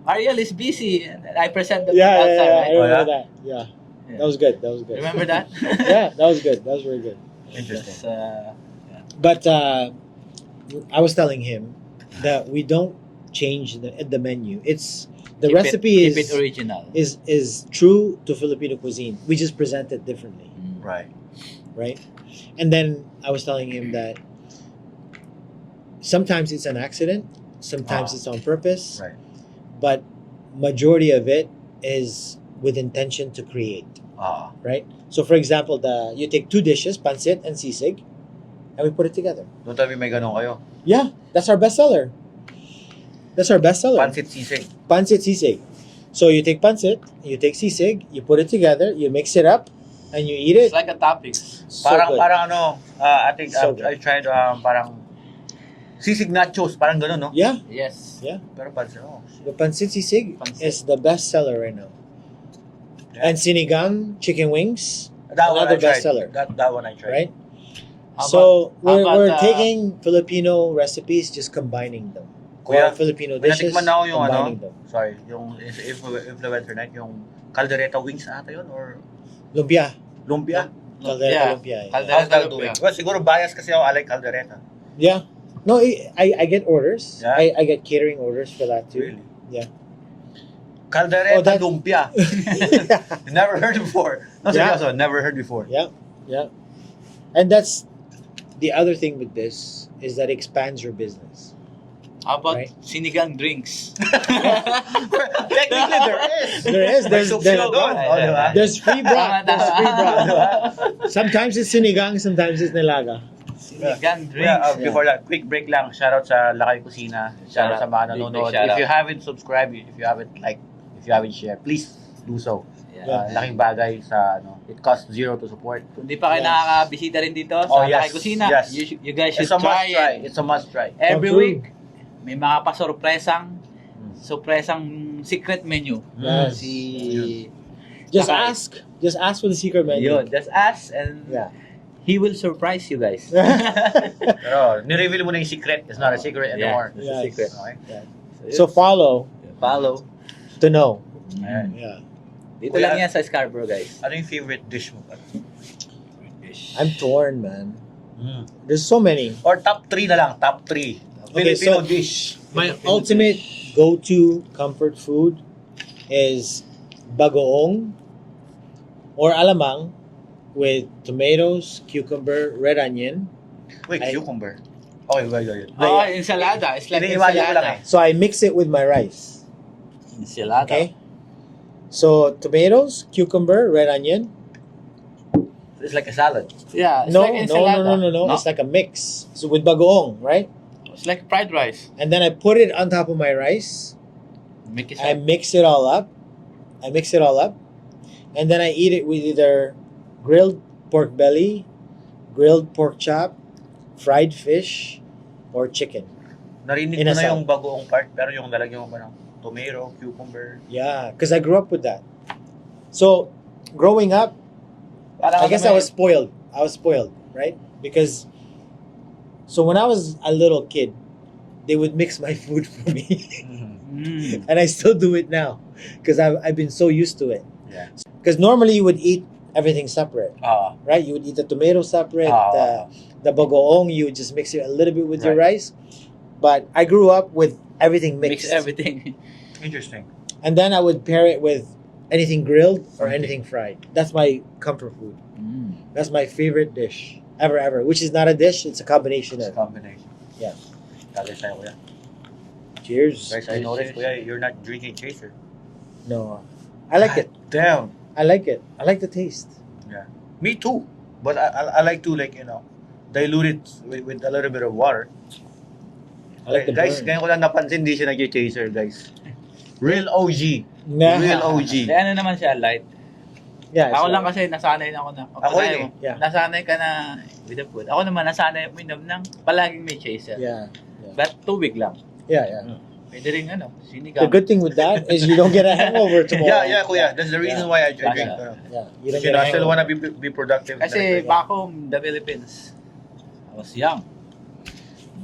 Ariel is busy. And I present the Yeah, last time, I right? remember yeah? that. Yeah. Yeah. That was good. That was good. Remember that? Yeah, that was good. That was very good. Interesting. But I was telling him that we don't change the menu. It's the recipe keep it original. is true to Filipino cuisine. We just present it differently, Right. right? And then I was telling him that sometimes it's an accident, sometimes it's on purpose, Right. but majority of it is with intention to create, right? So for example, you take two dishes, pancit and sisig, and we put it together. Doon tayo may ganun kayo. Yeah, that's our bestseller. That's our bestseller. Pancit sisig. Pancit sisig. So you take pancit, you take sisig, you put it together, you mix it up, and you eat it. It's like a topping. So good. Parang ano, I think So good. I tried parang sisig nachos, parang ganun, no? Yeah, Yes. Pero pancit, the pancit sisig Pancit. is the bestseller right now. Yeah. And sinigang chicken wings, That one I another tried. bestseller, That one I tried. right? How So how about, we're taking Filipino recipes, just combining them. Kuya, Or Filipino may dishes, natikman na ako yung ano, combining them. sorry, yung influencer night, yung caldereta wings ata yun, or Lumpia. lumpia? Caldereta Yeah. lumpia. Yeah. Caldereta How's that lumpia. doing? Well, siguro bias kasi ako, I like caldereta. Yeah. No, I get orders. Yeah? I get catering orders for that too. Really? Yeah. Caldereta Oh, that- lumpia. Never heard before. No, Yeah. seryoso, never heard before. Yeah. And that's the other thing with this is that it expands your business. How about Right. sinigang drinks? Technically, there is. There is. May There's soup there- sila doon. Oh, di ba? There's free broth. There's free broth. Diba? Sometimes it's sinigang, sometimes it's nilaga. Sinigang drinks. Yeah, before that, quick break lang. Shout out sa Lakay Kusina. Shout out sa mga Big nanonood. shout If out. you haven't subscribed, if you haven't liked, if you haven't shared, please do so. Yeah. Laking bagay sa it costs zero to support. Kung di pa kayo Yes. nakakabisita rin dito Oh, sa yes. Lakay Kusina, Yes. you guys should It's a must try try. it. It's a must try. Every Come week, may mga surpresang secret menu. Yes. Si Just Lakay. Just ask for the secret menu. Yun, just ask and Yeah. he will surprise you guys. Pero nireveal mo na yung secret. It's not a secret anymore. It's Yes. a secret. Okay? So follow Follow. to know. Ayan. Yeah. Dito Kuya, lang yan sa Scarborough, guys. Ano yung favorite dish mo? I'm torn, man. There's so many. Or top 3 na lang. Top 3. Okay, Filipino so- dish. My ultimate go-to comfort food is bagoong or alamang with tomatoes, cucumber, red onion. Wait, I- cucumber. Okay, wait. Oh, ensalada. It's like Iniimagine ko lang eh. ensalada. So I mix it with my rice. Ensalada. Okay. So tomatoes, cucumber, red onion. It's like a salad. Yeah, it's No, like no, ensalada. no. It's like a mix. So with bagoong, right? It's like fried rice. And then I put it on top of my rice. Make it I mix it all up. And then I eat it with either grilled pork belly, grilled pork chop, fried fish, or chicken. Narinig In ko a na salad. yung bagoong part, pero yung lalagyan mo pa ng tomato, cucumber. Yeah, because I grew up with that. So, growing up, Parang I guess I was spoiled. I was spoiled, right? Because So when I was a little kid, they would mix my food for me, and I still do it now because I've been so used to it. Yeah. Because normally you would eat everything separate, Ah. right? You would eat the tomato separate, the bagoong, you would just mix it a little bit with your rice. But I grew up with everything mixed. Mix everything. Interesting. And then I would pair it with anything grilled or Something. anything fried. That's my comfort food. Mm. That's my favorite dish ever, which is not a dish, it's a combination It's a of. combination. Yeah. Guys, tayo, kuya. Cheers. Guys, I Cheers, noticed, cheers. kuya, you're not drinking chaser. No. I like it. Damn. I like it. I like the taste. Me too. But I like to dilute it with a little bit of water. I like the Guys, burn. ngayon ko lang napansin, hindi siya nag-chaser, guys. Real OG. Nah. Real OG. Hindi, ano naman siya, light. Yeah. Ako so- lang kasi nasanay na ako na. Ako rin eh. Yeah. Nasanay ka na with the food. Ako naman nasanay uminom ng palaging may chaser. Yeah. But tubig lang. Yeah. Pwede rin sinigang. The good thing with that is you don't get a hangover tomorrow. Yeah, kuya. That's the reason why I drink. Yeah. You don't You get know, a I still hangover. wanna be productive. Kasi back home, the Philippines, I was young.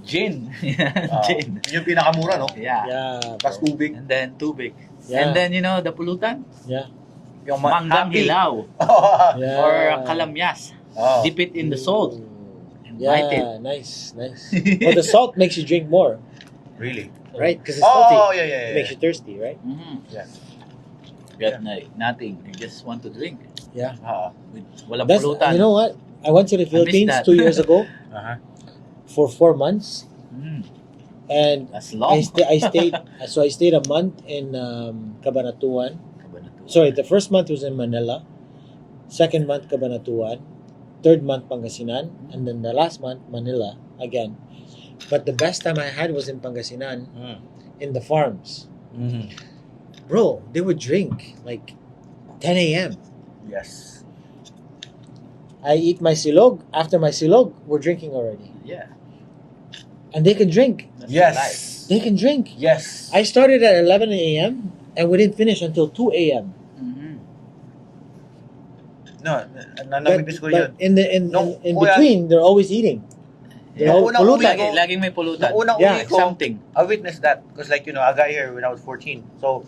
Gin. Gin. Yun yung pinakamura, no? Yeah. Yeah. Tapos bro. tubig. And then tubig. Yeah. And then, the pulutan. Yeah. Yung Manggang happy. hilaw. Yeah. Or kalamyas. Oh. Dip it in the salt. Ooh. And bite it. Yeah, nice. Well, the salt makes you drink more, Really? right? Because it's salty. Oh, yeah. It makes you thirsty, right? Mhm. Yeah. Got nothing. You just want to drink. Yeah. With walang That's, pulutan. you know what? I went to the Philippines that. 2 years ago Uh-huh. for 4 months, Mm, and that's long. I stayed. So I stayed a month in Cabanatuan. Sorry, the first month was in Manila, second month Cabanatuan, third month Pangasinan, and then the last month Manila again. But the best time I had was in Pangasinan, in the farms. Mm-hmm. Bro, they would drink like 10 a.m. Yes. I eat my silog. After my silog, we're drinking already. Yeah. And they can drink. That's Yes. life. They can drink. Yes. I started at 11 a.m. and we didn't finish until 2 a.m. Mhm. No, namimiss ko yun. in Nung in kuya- between, they're always eating. Yeah. They're all Unang pulutan. uwi ko- Laging may pulutan. Nung unang Yeah, uwi ko, Something. I witnessed that. Because like, I got here when I was 14. So,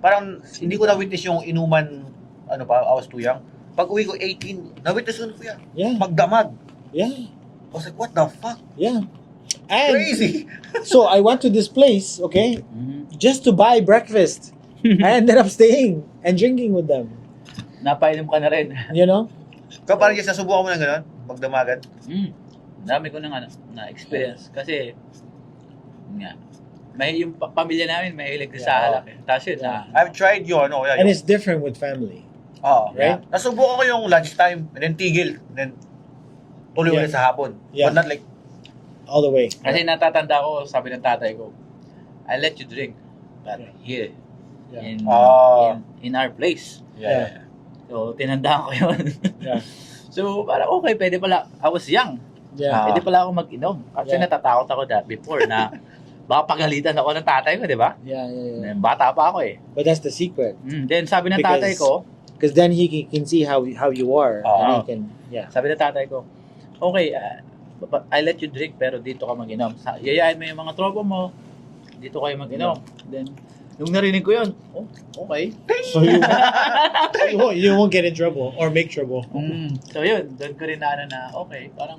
parang hindi ko na-witness yung inuman, I was too young. Pag uwi ko 18, na-witness ko na kuya. Yeah, Magdamag. yeah, I was like, what the fuck? yeah. And Crazy. so I went to this place, okay, Mhm. just to buy breakfast. I ended up staying and drinking with them. Napainom ka na rin. You know? Kaya parang just nasubukan mo na gano'n, magdamagan. Dami ko na experience kasi nga may yung pamilya namin mahilig din sa Yeah. alak. Tapos yun Yeah. I've tried yun, And it's different with family. Oo. Right? Nasubukan ko yung lunchtime, and then tigil, and then tuloy Yeah. ulit sa hapon. Yeah. But not like, All the way. Kasi natatanda ko, sabi ng tatay ko, I let you drink. But here, Yeah. in our place. Yeah. So, tinandaan ko yun. Yeah. So, parang okay, pwede pala. I was young. Yeah. Pwede pala ako mag-inom. Kasi Yeah. natatakot ako before na baka pagalitan ako ng tatay ko, di ba? Yeah. Bata pa ako eh. But that's the secret. Then sabi ng Because- tatay ko, Because then he can see how you are. And he can, yeah. sabi ng tatay ko, okay, I let you drink pero dito ka mag-inom. Yayain mo yung mga tropa mo, dito kayo mag-inom. Then, nung narinig ko yun, okay. So you won't get in trouble or make trouble. So yun, doon ko rin na okay, parang,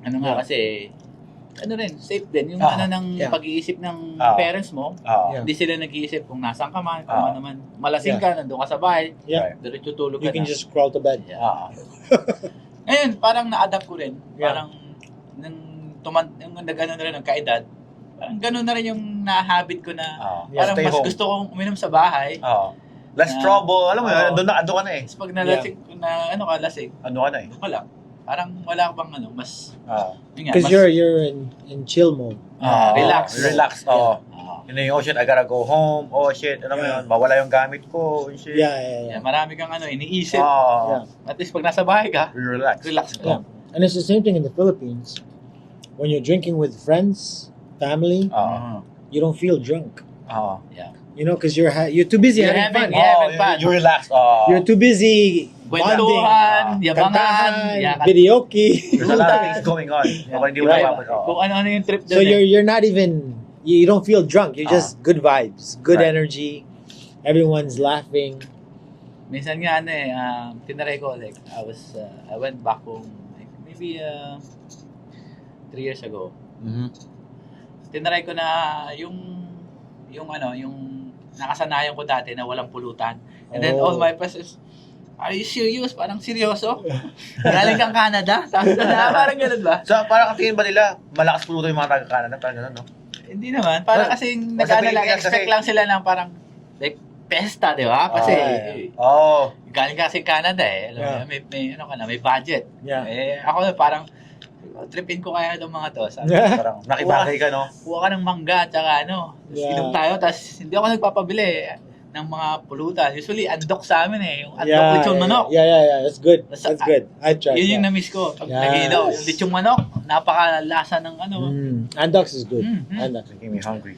Yeah. kasi, safe din. Yung ng Yeah. pag-iisip ng Ah. parents mo, Yeah. hindi sila nag-iisip kung nasaan ka man, kung ano man. Malasing ka, nandun ka sa bahay, Yeah. diretso tulog You ka can na. just crawl to bed. Yeah. Ngayon, parang na-adapt ko rin. Yeah. Parang, nung nag-ano na rin, nagkaedad, parang gano'n na rin yung na-habit ko na, parang Stay mas home. gusto kong uminom sa bahay. Less Ah. trouble. Alam mo yun, Oo. ando ka na eh. Tapos pag nalasing, lasing, Ano ka na eh. doon ka lang. Parang wala ka bang mas, yun nga, Because mas, you're in chill mode. relax. Relax. Oo. Ah, Yun na yung, oh shit, I gotta go home. Oh shit, alam mo Yeah. yun, mawala yung gamit ko. Shit. yeah, marami kang iniisip. Oh. At least pag nasa bahay ka, Relax. relax Yeah. ka. And it's the same thing in the Philippines. When you're drinking with friends, family, you don't feel drunk. Oh. You know, because you're too busy You're having fun. having- Yeah, having fun. You relax. You're too busy Kwentuhan, yabangan, kantahan, yakan. videoke. There's a lot of things going on. Yeah. Okay, hindi mo Right. napapansin. Oo. Kung ano-ano yung trip So doon you're not even, you don't feel drunk. You're just good vibes, good Right. energy. Everyone's laughing. Minsan nga tinaray ko like I went back home like maybe 3 years ago. Mhm. Tinaray ko na yung nakasanayan ko dati na walang pulutan. And then all my friends is, are you serious? Parang seryoso? Galing kang Canada? Tapos parang ganun ba? So, parang ang tingin ba nila, malakas pulutan yung mga taga-Canada? Parang gano'n, no? Hindi naman. Parang kasi Sa Pilipinas expect kasi- lang sila ng parang like pesta, di ba? Kasi Oo. galing ka kasi Canada eh. Alam mo Yeah. yun, may budget. Yeah. Eh, ako na parang tripin ko kaya itong mga to. Sabi, Parang nakibagay ka, no? kuha ka ng mangga at saka tapos Yeah. inom tayo, tapos hindi ako nagpapabili ng mga pulutan. Usually, andok sa amin eh. Yung andok Yeah, lechon manok. yeah. That's good. That's- That's good. I tried. Yun yung that. na-miss ko. Pag Yes. nagiilaw, yung lechon manok, napakalasa ng Andox is good. Mm. Andox. Making me hungry.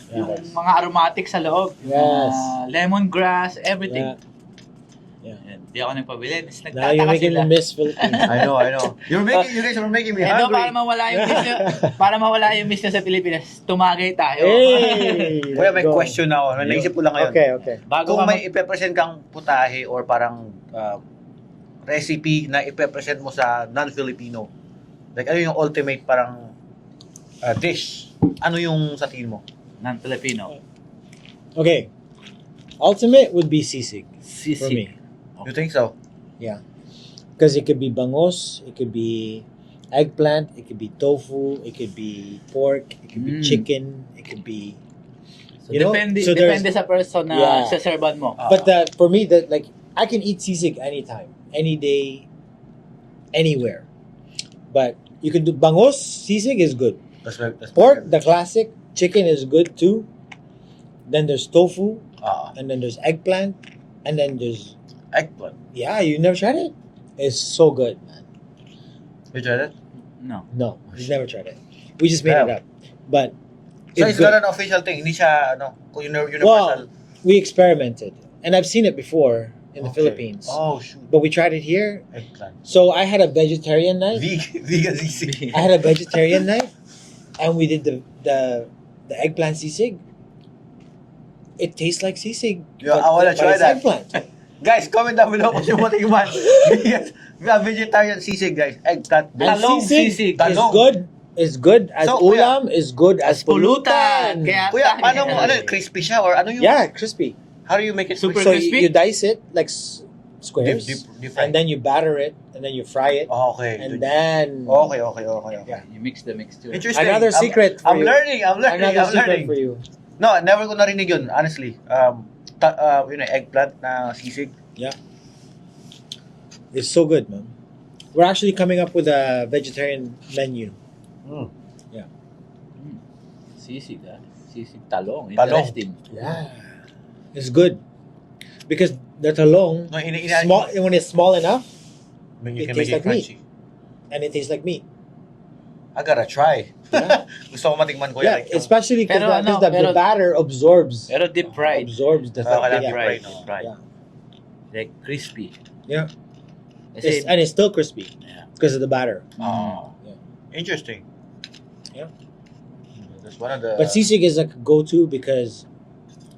yung mga aromatic sa loob. Yung Yes. mga lemongrass, everything. Yeah. Yan. Di ako nagpabili. Tapos Now nagtataka you're making sila. me miss Philippines. I know. You guys are making me Para hungry. mawala yung miss nyo, para mawala yung miss nyo sa Pilipinas, tumagay tayo. Hey! Kuya, may let's go. question na ako. Naisip ko lang ngayon. Okay. Bago Kung ka may ipepresent kang putahe or parang recipe na ipepresent mo sa non-Filipino, like ano yung ultimate parang dish? Ano yung sa tingin mo? non-Filipino. Okay. Ultimate would be sisig for me. You think so? Yeah. Because it could be bangos, it could be eggplant, it could be tofu, it could be pork, it could be Mm. chicken, it could be. So, You know, depende, so there's- depende sa person na Yeah. sa serban mo. But for me, like I can eat sisig anytime, any day, anywhere. But you can do bangos. Sisig is good. That's Pork, the classic. Chicken is good too. Then there's tofu, and then there's eggplant, and then there's eggplant. yeah. You never tried it? It's so good, man. You tried it? No. No, we've never tried it. We just made it up, but So it's it's not good. an official thing. Hindi siya universal. Well, we experimented, and I've seen it before in the Okay. Philippines. Oh shoot. But we tried it here. Eggplant. So I had a vegetarian night. Vegan sisig. I had a vegetarian night, and we did the eggplant sisig. It tastes like sisig. Yeah, I wanna try it's that. Eggplant. Guys, comment down below kung yung matikman. Vegetarian sisig, guys. Eggplant. And Talong sisig. is Talong. good. Is good as So, kuya- ulam. Is good as pulutan. Kaya, Kuya, paano mo, crispy siya or ano yung, Yeah, crispy. how do you make it Super So crispy? crispy? you dice it like squares, Deep fry. and then you batter it, and then you fry it, Oh, okay. and then Okay. Yeah. You mix the mixture. Interesting. Another secret for I'm you. learning. another I'm secret learning. for you. No, never ko narinig yun, honestly. Eggplant na sisig. It's so good, man. We're actually coming up with a vegetarian menu. Mm. Sisig, Sisig talong. Talong. Interesting. Yeah, it's good because the talong No, small when it's small enough You it can make tastes it like meat. crunchy. and it tastes like meat. I gotta try. Yeah, Gusto ko matikman ko yeah, yan. especially because Pero ano, the pero- batter absorbs Pero deep fried. absorbs the Ah, kailangan yeah. deep fried, no? Deep fried. Yeah. Like crispy. Yeah. Kasi, And it's still crispy Yeah. because of the batter. Oh. Yeah. Interesting. Yeah. That's one of the... But sisig is like a go-to because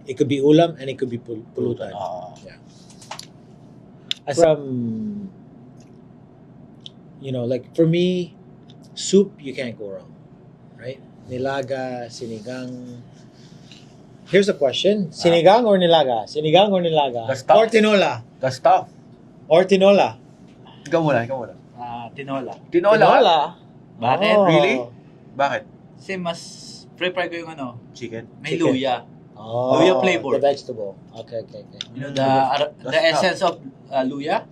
it could be ulam and it could be pulutan. Ah. From like for me, soup you can't go wrong, right? Nilaga, sinigang. Here's a question: sinigang or nilaga? Sinigang or nilaga? Basta. Or tinola? The stuff. Or tinola? Ikaw muna. tinola. Tinola? Bakit? Oh. Really? Bakit? Kasi mas prefer ko yung Chicken? may Chicken. luya. Oh, Luya flavor. The vegetable. Okay. You know, That's the tough. essence of luya.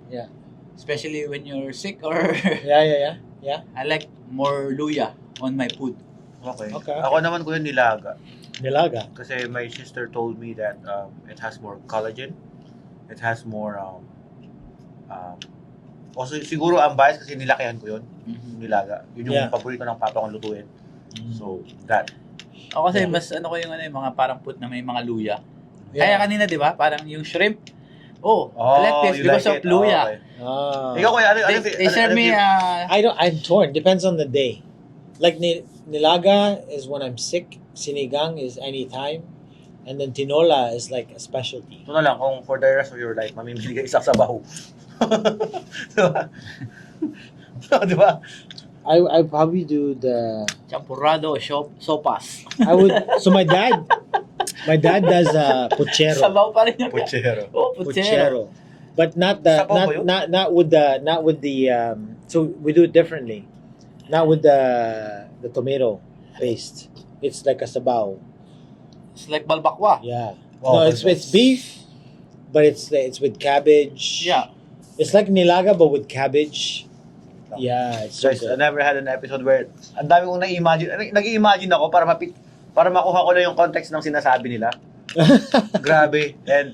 Yeah. Especially when you're sick or Yeah. I like more luya on my food. Okay. Okay. Ako naman ko yung nilaga. Nilaga. Kasi my sister told me that it has more collagen. It has more... also, siguro ang bias kasi nilakihan ko yun. Nilaga. Yun yung Yeah. paborito ng papa kong lutuin. So, that. Ako kasi Yeah. mas ko yung yung mga parang food na may mga luya. Yeah. Kaya kanina 'di ba, parang yung shrimp Oh, I like this you because like of it? luya. Okay. Ah. Ikaw kuya, They serve me I'm torn. Depends on the day. Like nilaga is when I'm sick. Sinigang is anytime. And then tinola is like a specialty. Ito na lang, kung for the rest of your life, mamimili ka isa sa baho. Diba? Diba? I probably do the. champurrado, sopas. I would. So my dad does puchero. Sabaw pa rin yun. Puchero. Oh, puchero. Puchero. But not the Sabaw ba yun? not with the so we do it differently. Not with the tomato paste. It's like a sabaw. It's like balbakwa. Yeah. Wow, No, it's beef, but it's with cabbage. Yeah. It's like nilaga but with cabbage. Yeah, it's so Guys, I good. never had an episode where ang dami kong nag-imagine. Nag-imagine ako para makuha ko na yung context ng sinasabi nila. Grabe. And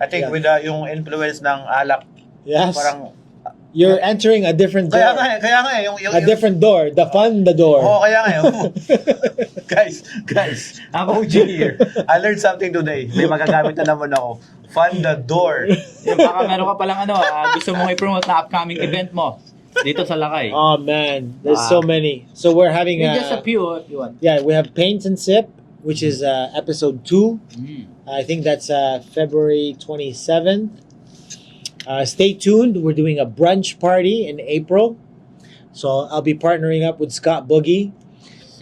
I think Yeah. with yung influence ng alak, Yes. parang You're entering a different door. kaya nga yung A different door. The door. Oo, kaya nga oh. Guys, I'm OG here. I learned something today. May magagamit na naman ako. Fund the door. Yung baka meron ka palang gusto mong i-promote na upcoming event mo dito sa Lakay. Oh man, there's so many. So we're having Just a few if you want. yeah, we have Paint and Sip, which is episode 2. I think that's February 27th. Stay tuned. We're doing a brunch party in April. So I'll be partnering up with Scott Boogie.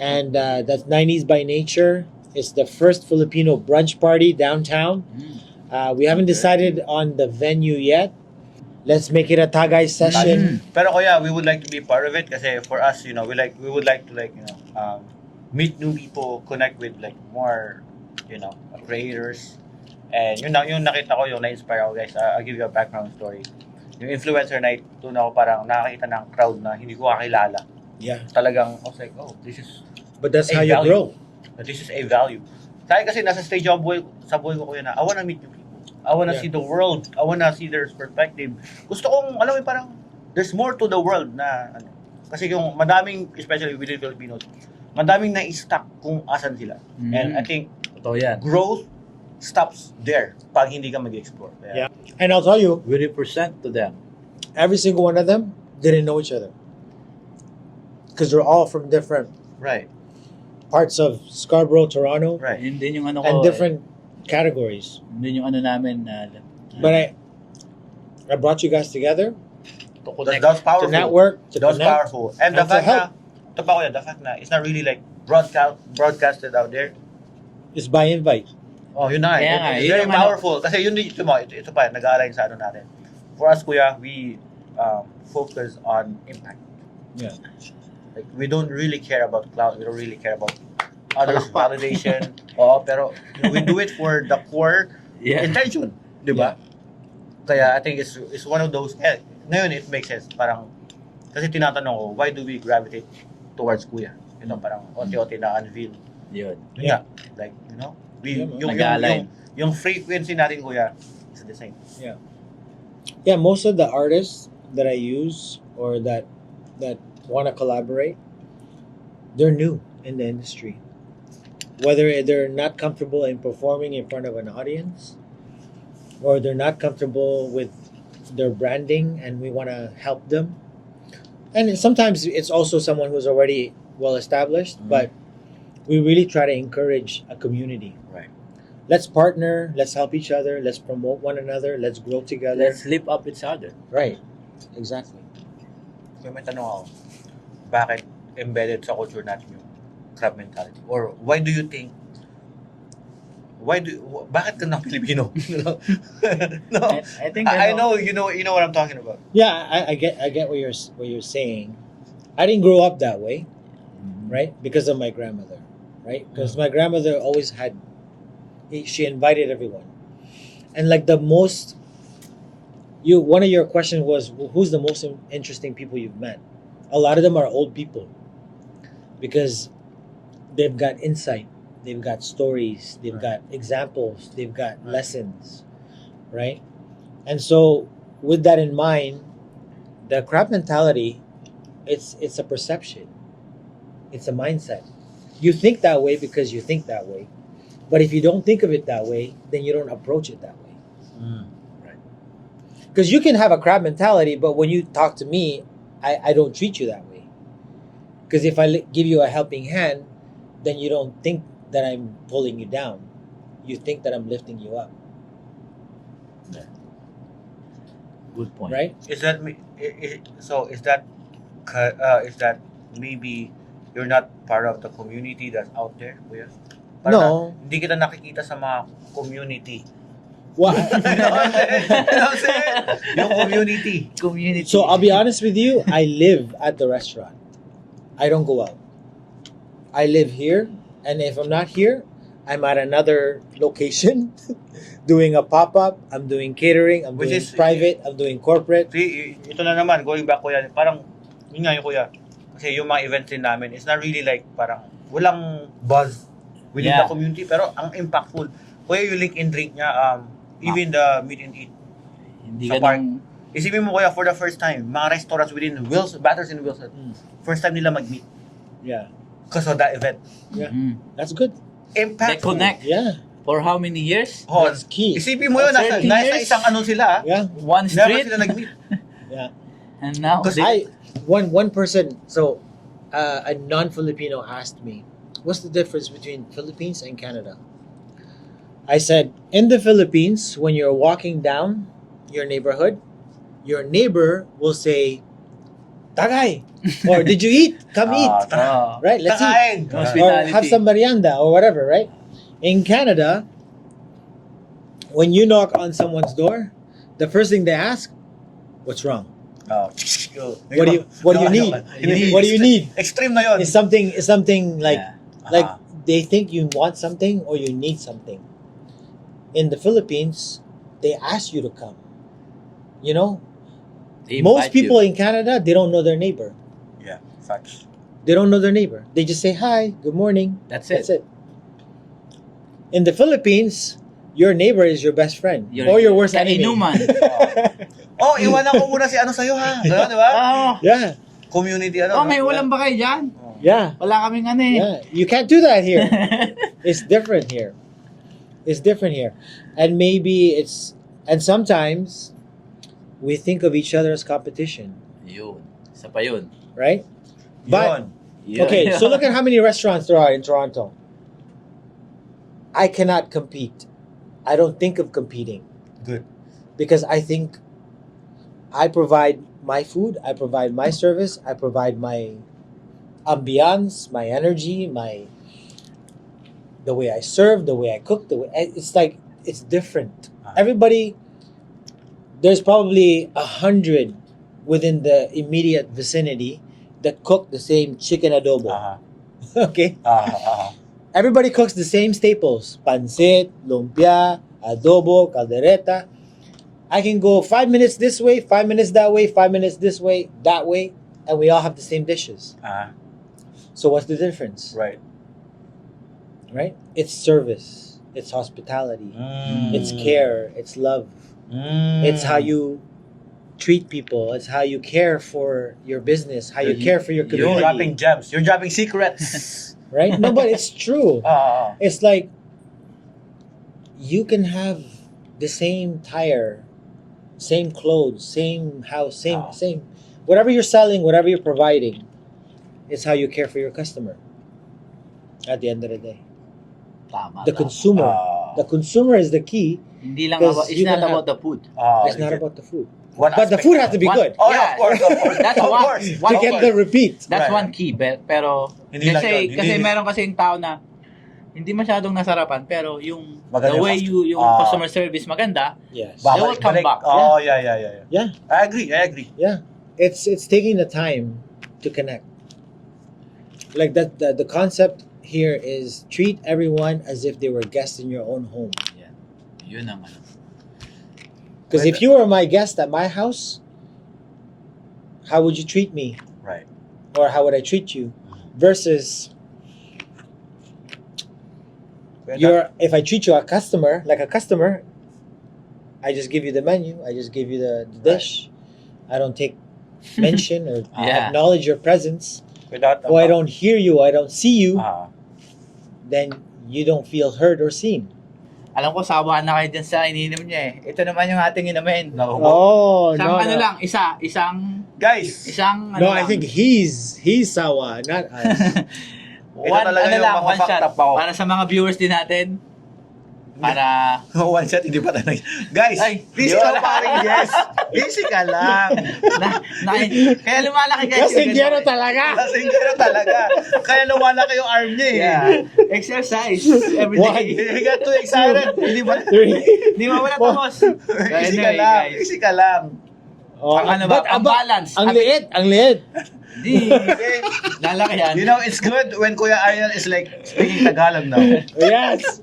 And that's 90s by Nature. It's the first Filipino brunch party downtown. We haven't decided on the venue yet. Let's make it a Tagay session. Pero kuya, we would like to be part of it kasi for us, we would like to meet new people, connect with more, creators. And yung nakita ko, yung na-inspire ako, guys. I'll give you a background story. Yung influencer night, doon ako parang nakakita ng crowd na hindi ko kakilala. Yeah. Talagang, I was like, oh, this is But that's a how you value. grow. This is a value. Tayo kasi nasa stage of sa buhay ko kuya na, I wanna meet new people. I wanna see the world. I wanna see their perspective. Gusto kong, alam mo, parang, there's more to the world na, kasi yung madaming, especially within Filipinos, madaming na-stuck kung asan sila. And I think, Totoo yan. growth stops there pag hindi ka mag-explore. Yeah. And I'll tell you, We represent to them. every single one of them didn't know each other. Because they're all from different Right. parts of Scarborough, Toronto, Right. Yun din yung ko. and different categories. Yun din yung namin But I brought you guys together to connect. That's to powerful. network, to That's connect. powerful. And the and to fact na, help. ito pa kuya, the fact na it's not really broadcasted out there. It's by invite. Oh, yun na. Kaya nga, It's yun very yung powerful. Kasi yun, ito pa, nag-align sa ano natin. For us, kuya, we focus on impact. Yeah. Like, we don't really care about cloud. We don't really care about others' Palakpak. validation. Oo, pero we do it for the core Yeah. intention. Di ba? Kaya I think it's one of those, ngayon it makes sense. Parang, kasi tinatanong ko, why do we gravitate towards kuya? Ito parang, onti-onti na-unveil. Yun. Yun nga, like, we, Yeah, yung frequency natin, kuya, is the same. Yeah, most of the artists that I use or that want to collaborate, they're new in the industry. Whether they're not comfortable in performing in front of an audience, or they're not comfortable with their branding, and we want to help them. And sometimes it's also someone who's already well established, but we really try to encourage a community. Right. Let's partner. Let's help each other. Let's promote one another. Let's grow together. Let's lift up each other. Right. Exactly. Kaya may tanong ako, bakit embedded sa culture natin yung crab mentality? Or why do you think, bakit ka ng Filipino? No. I think I know, you know what I'm talking about. Yeah, I get what you're saying. I didn't grow up that way, right? Because of my grandmother, right? Because my grandmother always she invited everyone, and like one of your questions was, who's the most interesting people you've met? A lot of them are old people, because they've got insight, they've got stories, they've got examples, they've got lessons, right? And so with that in mind, the crab mentality, it's a perception, it's a mindset. You think that way because you think that way, but if you don't think of it that way, then you don't approach it that way. Because you can have a crab mentality, but when you talk to me, I don't treat you that way. Because if I give you a helping hand, then you don't think that I'm pulling you down. You think that I'm lifting you up, Good point. right? Is that so? Is that maybe you're not part of the community that's out there, kuya? No. Hindi kita nakikita sa mga community. Well, You know what I'm saying? Yung community. Community. so I'll be honest with you. I live at the restaurant. I don't go out. I live here, and if I'm not here, I'm at another location doing a pop-up. I'm doing catering. I'm Which doing is- private. I'm doing corporate. See, ito na naman, going back kuya, parang, yun nga yung kuya, kasi yung mga events din namin, it's not really like, parang, walang buzz within Yeah. the community, pero ang impactful, kuya yung link and drink niya, even the meet and eat. Hindi sa ka park. nang... Isipin mo kuya, for the first time, mga restaurants within Wilson, Batters in Wilson, first time nila mag-meet Yeah, because of that event. Yeah. Mhm. that's good. They Impactful. connect. Yeah, For how many years? Oh, that's key. isipin mo yun, nasa 30 nasa years? isang ano sila, Yeah, One never street? sila nag-meet. yeah. And now, Kasi- they- One person. So, a non-Filipino asked me, "What's the difference between Philippines and Canada?" I said, "In the Philippines, when you're walking down your neighborhood, your neighbor will say, 'Tagay,' or 'Did you eat? Come eat.' oh, Right? Let's eat. Kakain. Or Hospitality. have some merienda or whatever. Right? In Canada, when you knock on someone's door, the first thing they ask, 'What's wrong? Oh. What do you need? What do you need?' Extreme na yun. Is something like yeah. like Ah. they think you want something or you need something. In the Philippines, they ask you to come. You know, They most invite people you. in Canada, they don't know their neighbor. Yeah, facts. They don't know their neighbor. They just say hi, good morning. That's it. That's it. In the Philippines, your neighbor is your best friend or your worst enemy. Kainuman. Oh, iwanan ko muna si ano sa'yo ha. Ganun, di ba? Oh, Yeah, Community ano. oh, may ulam ba kayo dyan? yeah, Wala kaming ano eh. yeah. You can't do that here. It's different here. It's different here. And maybe and sometimes we think of each other as competition, Yun. Isa pa yun. right? But Yun. Yun. okay, so look at how many restaurants there are in Toronto. I cannot compete. I don't think of competing Good. because I think I provide my food, I provide my service, I provide my ambiance, my energy, the way I serve, the way I cook, it's like it's different. Everybody, there's probably 100 within the immediate vicinity that cook the same chicken adobo. Okay, everybody cooks the same staples: pancit, lumpia, adobo, caldereta. I can go 5 minutes this way, 5 minutes that way, 5 minutes this way, that way, and we all have the same dishes. So what's the difference? Right. Right? It's service, it's hospitality, it's care, it's love. It's how you treat people. It's how you care for your business, how you care for your You're community. dropping gems. You're dropping secrets. Right? No, but it's true. It's like you can have the same tire, same clothes, same house, same whatever you're selling, whatever you're providing. It's how you care for your customer. At the end of the day, Tama. the consumer, the consumer is the key. Hindi lang Because about, it's you not can about the food. It's not about the food. But the food has to be One- good Oh, Yeah. of course, of course. That's of one. course. To get the repeat. That's Right. one key. Pero, Hindi lang kasi, yun. kasi Hindi- meron kasing tao na hindi masyadong nasarapan, pero yung Maganda the way yung- yung customer service maganda, Yes. They will come back. Oh, yeah. Yeah. I agree. Yeah. It's taking the time to connect. Like that the concept here is treat everyone as if they were guests in your own home. yun naman. Because if you were my guest at my house, how would you treat me? Right. Or how would I treat you? Versus if I treat you like a customer, I just give you the menu, I just give you the dish. I don't take mention or Yeah. acknowledge your presence. Without Or I don't hear you, I don't see you, Ah. then you don't feel heard or seen. Alam ko, sawa na kayo dyan sa iniinom niya eh. Ito naman yung ating inumin. Oh, Isang no, ano no. lang, isang Guys, No, ano I lang. think he's sawa, not us. Ito talaga yung one maka-fact shot. up ako. Para sa mga viewers din natin. Para, one shot, hindi pa tayo Guys, Ay, busy di ka wala. paring yes. Busy ka lang. kaya lumalaki guys. Kasi gero talaga. Lasinggero talaga. Kaya lumalaki yung arm niya eh. Yeah. Exercise every One. day. He got too excited. Hindi ba? Hindi mo wala tapos. Easy ka lang. Easy ka lang. Oh, Ang ano ba? but- Ang but- balance. Ang liit, ang liit. Hindi. Lalaki yan. You know, it's good when Kuya Ariel is like speaking Tagalog now. Yes.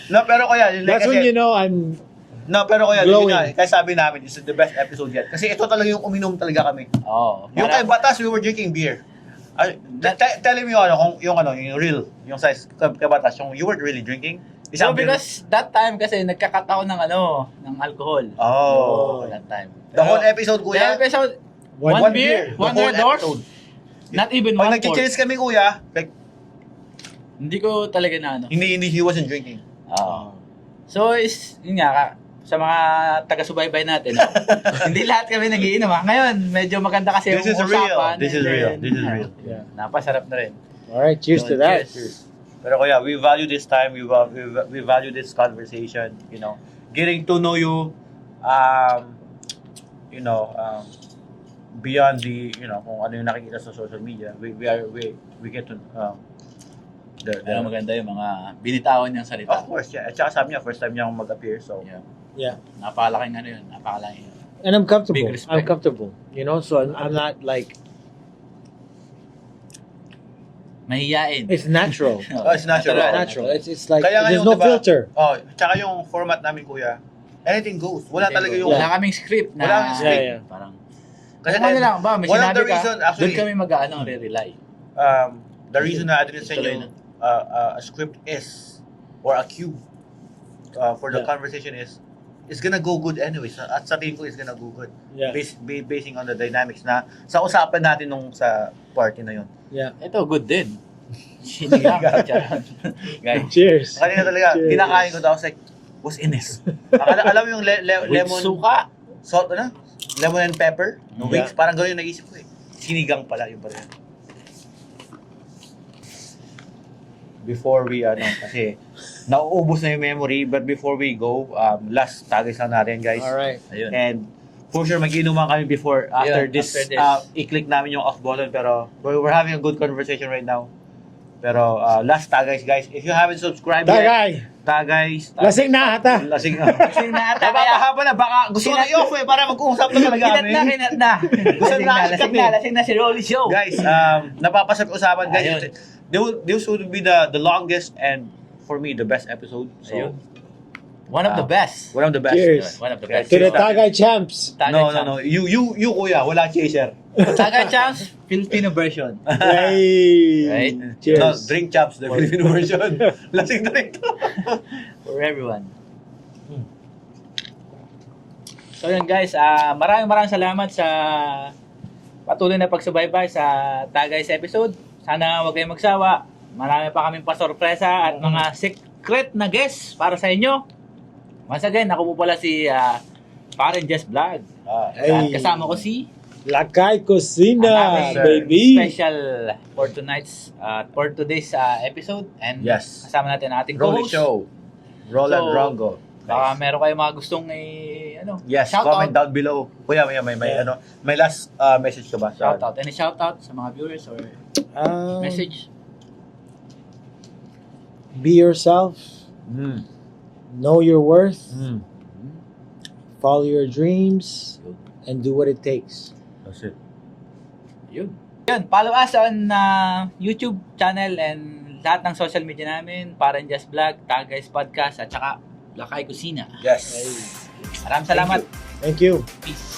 No, pero Kuya, yun like That's when kasi, you know I'm no, pero Kuya, glowing. yun nga, kaya sabi namin, this is the best episode yet. Kasi ito talaga yung uminom talaga kami. Oo. Yung kay Batas, we were drinking beer. Tell him yung real, yung size kay Batas, yung you weren't really drinking. So Isang beer. because that time kasi nagkakataon ng ng alcohol. Oh. That time. The whole episode, The Kuya. episode, One one beer, The one whole Red Horse, episode. not even Pag one quart. nag-chase kami, Kuya, like, Hindi ko talaga na ano. hindi, he wasn't drinking. Oo. So, yun nga, sa mga taga-subaybay natin, no? Hindi lahat kami nagiinom ha. Ngayon, medyo maganda kasi This yung is real. usapan. This is and real. then, This is real. Yeah. Napasarap na rin. All right. Cheers So, to that. cheers. Pero Kuya, we value this time, we value this conversation, you know, getting to know you, beyond the, kung ano yung nakikita sa social media, we get to, Pero maganda yung mga binitawan niyang salita. of course, yeah. At saka sabi niya, first time niya mag-appear, so, Yeah. Yeah. Napakalaking ano yun. Napakalaking yun. And I'm comfortable. Big respect. I'm comfortable. You know, so I'm not like Mahiyain. it's natural. Oh, it's natural. Natural. It's like Kaya nga there's yung, no diba, filter. Oh, tsaka yung format namin, Kuya, anything goes. Wala talaga yung, Wala kaming script na Wala kaming script. Yeah, yeah. parang kasi kung ano lang ba, may one of sinabi the ka, reason, actually, doon kami mag-ano, re-rely. the reason na I didn't send Tuloy you na. a script is, or a cue for the Yeah. conversation is, it's gonna go good anyways. At sa tingin ko, it's gonna go good. Yeah. Basing on the dynamics na sa usapan natin nung sa party na yun. Yeah. Ito, good din. Sinigang sa charon. Guys, Cheers. Kanina talaga, Cheers. kinakain ko daw, I was like, what's in this? Alam mo yung with lemon, suka. salt, lemon and pepper, no Yeah. wings, parang gano'n yung naisip ko eh. Sinigang pala yung pala. Before we, kasi nauubos na yung memory, but before we go, last tagays lang natin, guys. All right. Ayun. And for sure, mag-inuman kami before, after Yeah, this, after this. i-click namin yung off button, pero we're having a good conversation right now. Pero last tagays, guys, if you haven't subscribed yet, Tagay. tagays, Lasing na ata. lasing Kasi na ata kaya. Napapahaba na, baka gusto ko na i-off eh, para mag-uusap na talaga kami. Kinat na. Lasing na si Rolly Show. Guys, napapasap usapan guys. Ayun. This would be the longest and for me the best episode. So Ayun. One of the best. one of the best. Cheers. One of the best. To the Tagay champs. No. You kuya, wala chaser. Tagay Champs, Filipino version. Hey. Right? No, Cheers. drink chaps, the Filipino version. Lasing na rin to. For everyone. So yun guys, maraming salamat sa patuloy na pagsubaybay sa Tagay's episode. Sana huwag kayong magsawa. Marami pa kaming pasorpresa at mga secret na guests para sa inyo. Once again, ako po pala si Parang Just Vlog. Hey. At kasama ko si Lakay Cocina, ang aming baby. special for today's episode. And Yes. kasama natin ang ating Rolly co-host. Show. Roland So, Rongo. Baka meron kayong mga gustong Yes, shout comment out. down below. Kuya, may last message ka ba? Shout out. Any shout out sa mga viewers or message? Be yourself. Mm. Know your worth. Mm. Follow your dreams. And do what it takes. That's it. Yun. Follow us on YouTube channel and lahat ng social media namin. Parang Just Vlog, Tagay's Podcast, at saka Lakay Kusina. Yes. Maraming salamat. Thank you. Peace.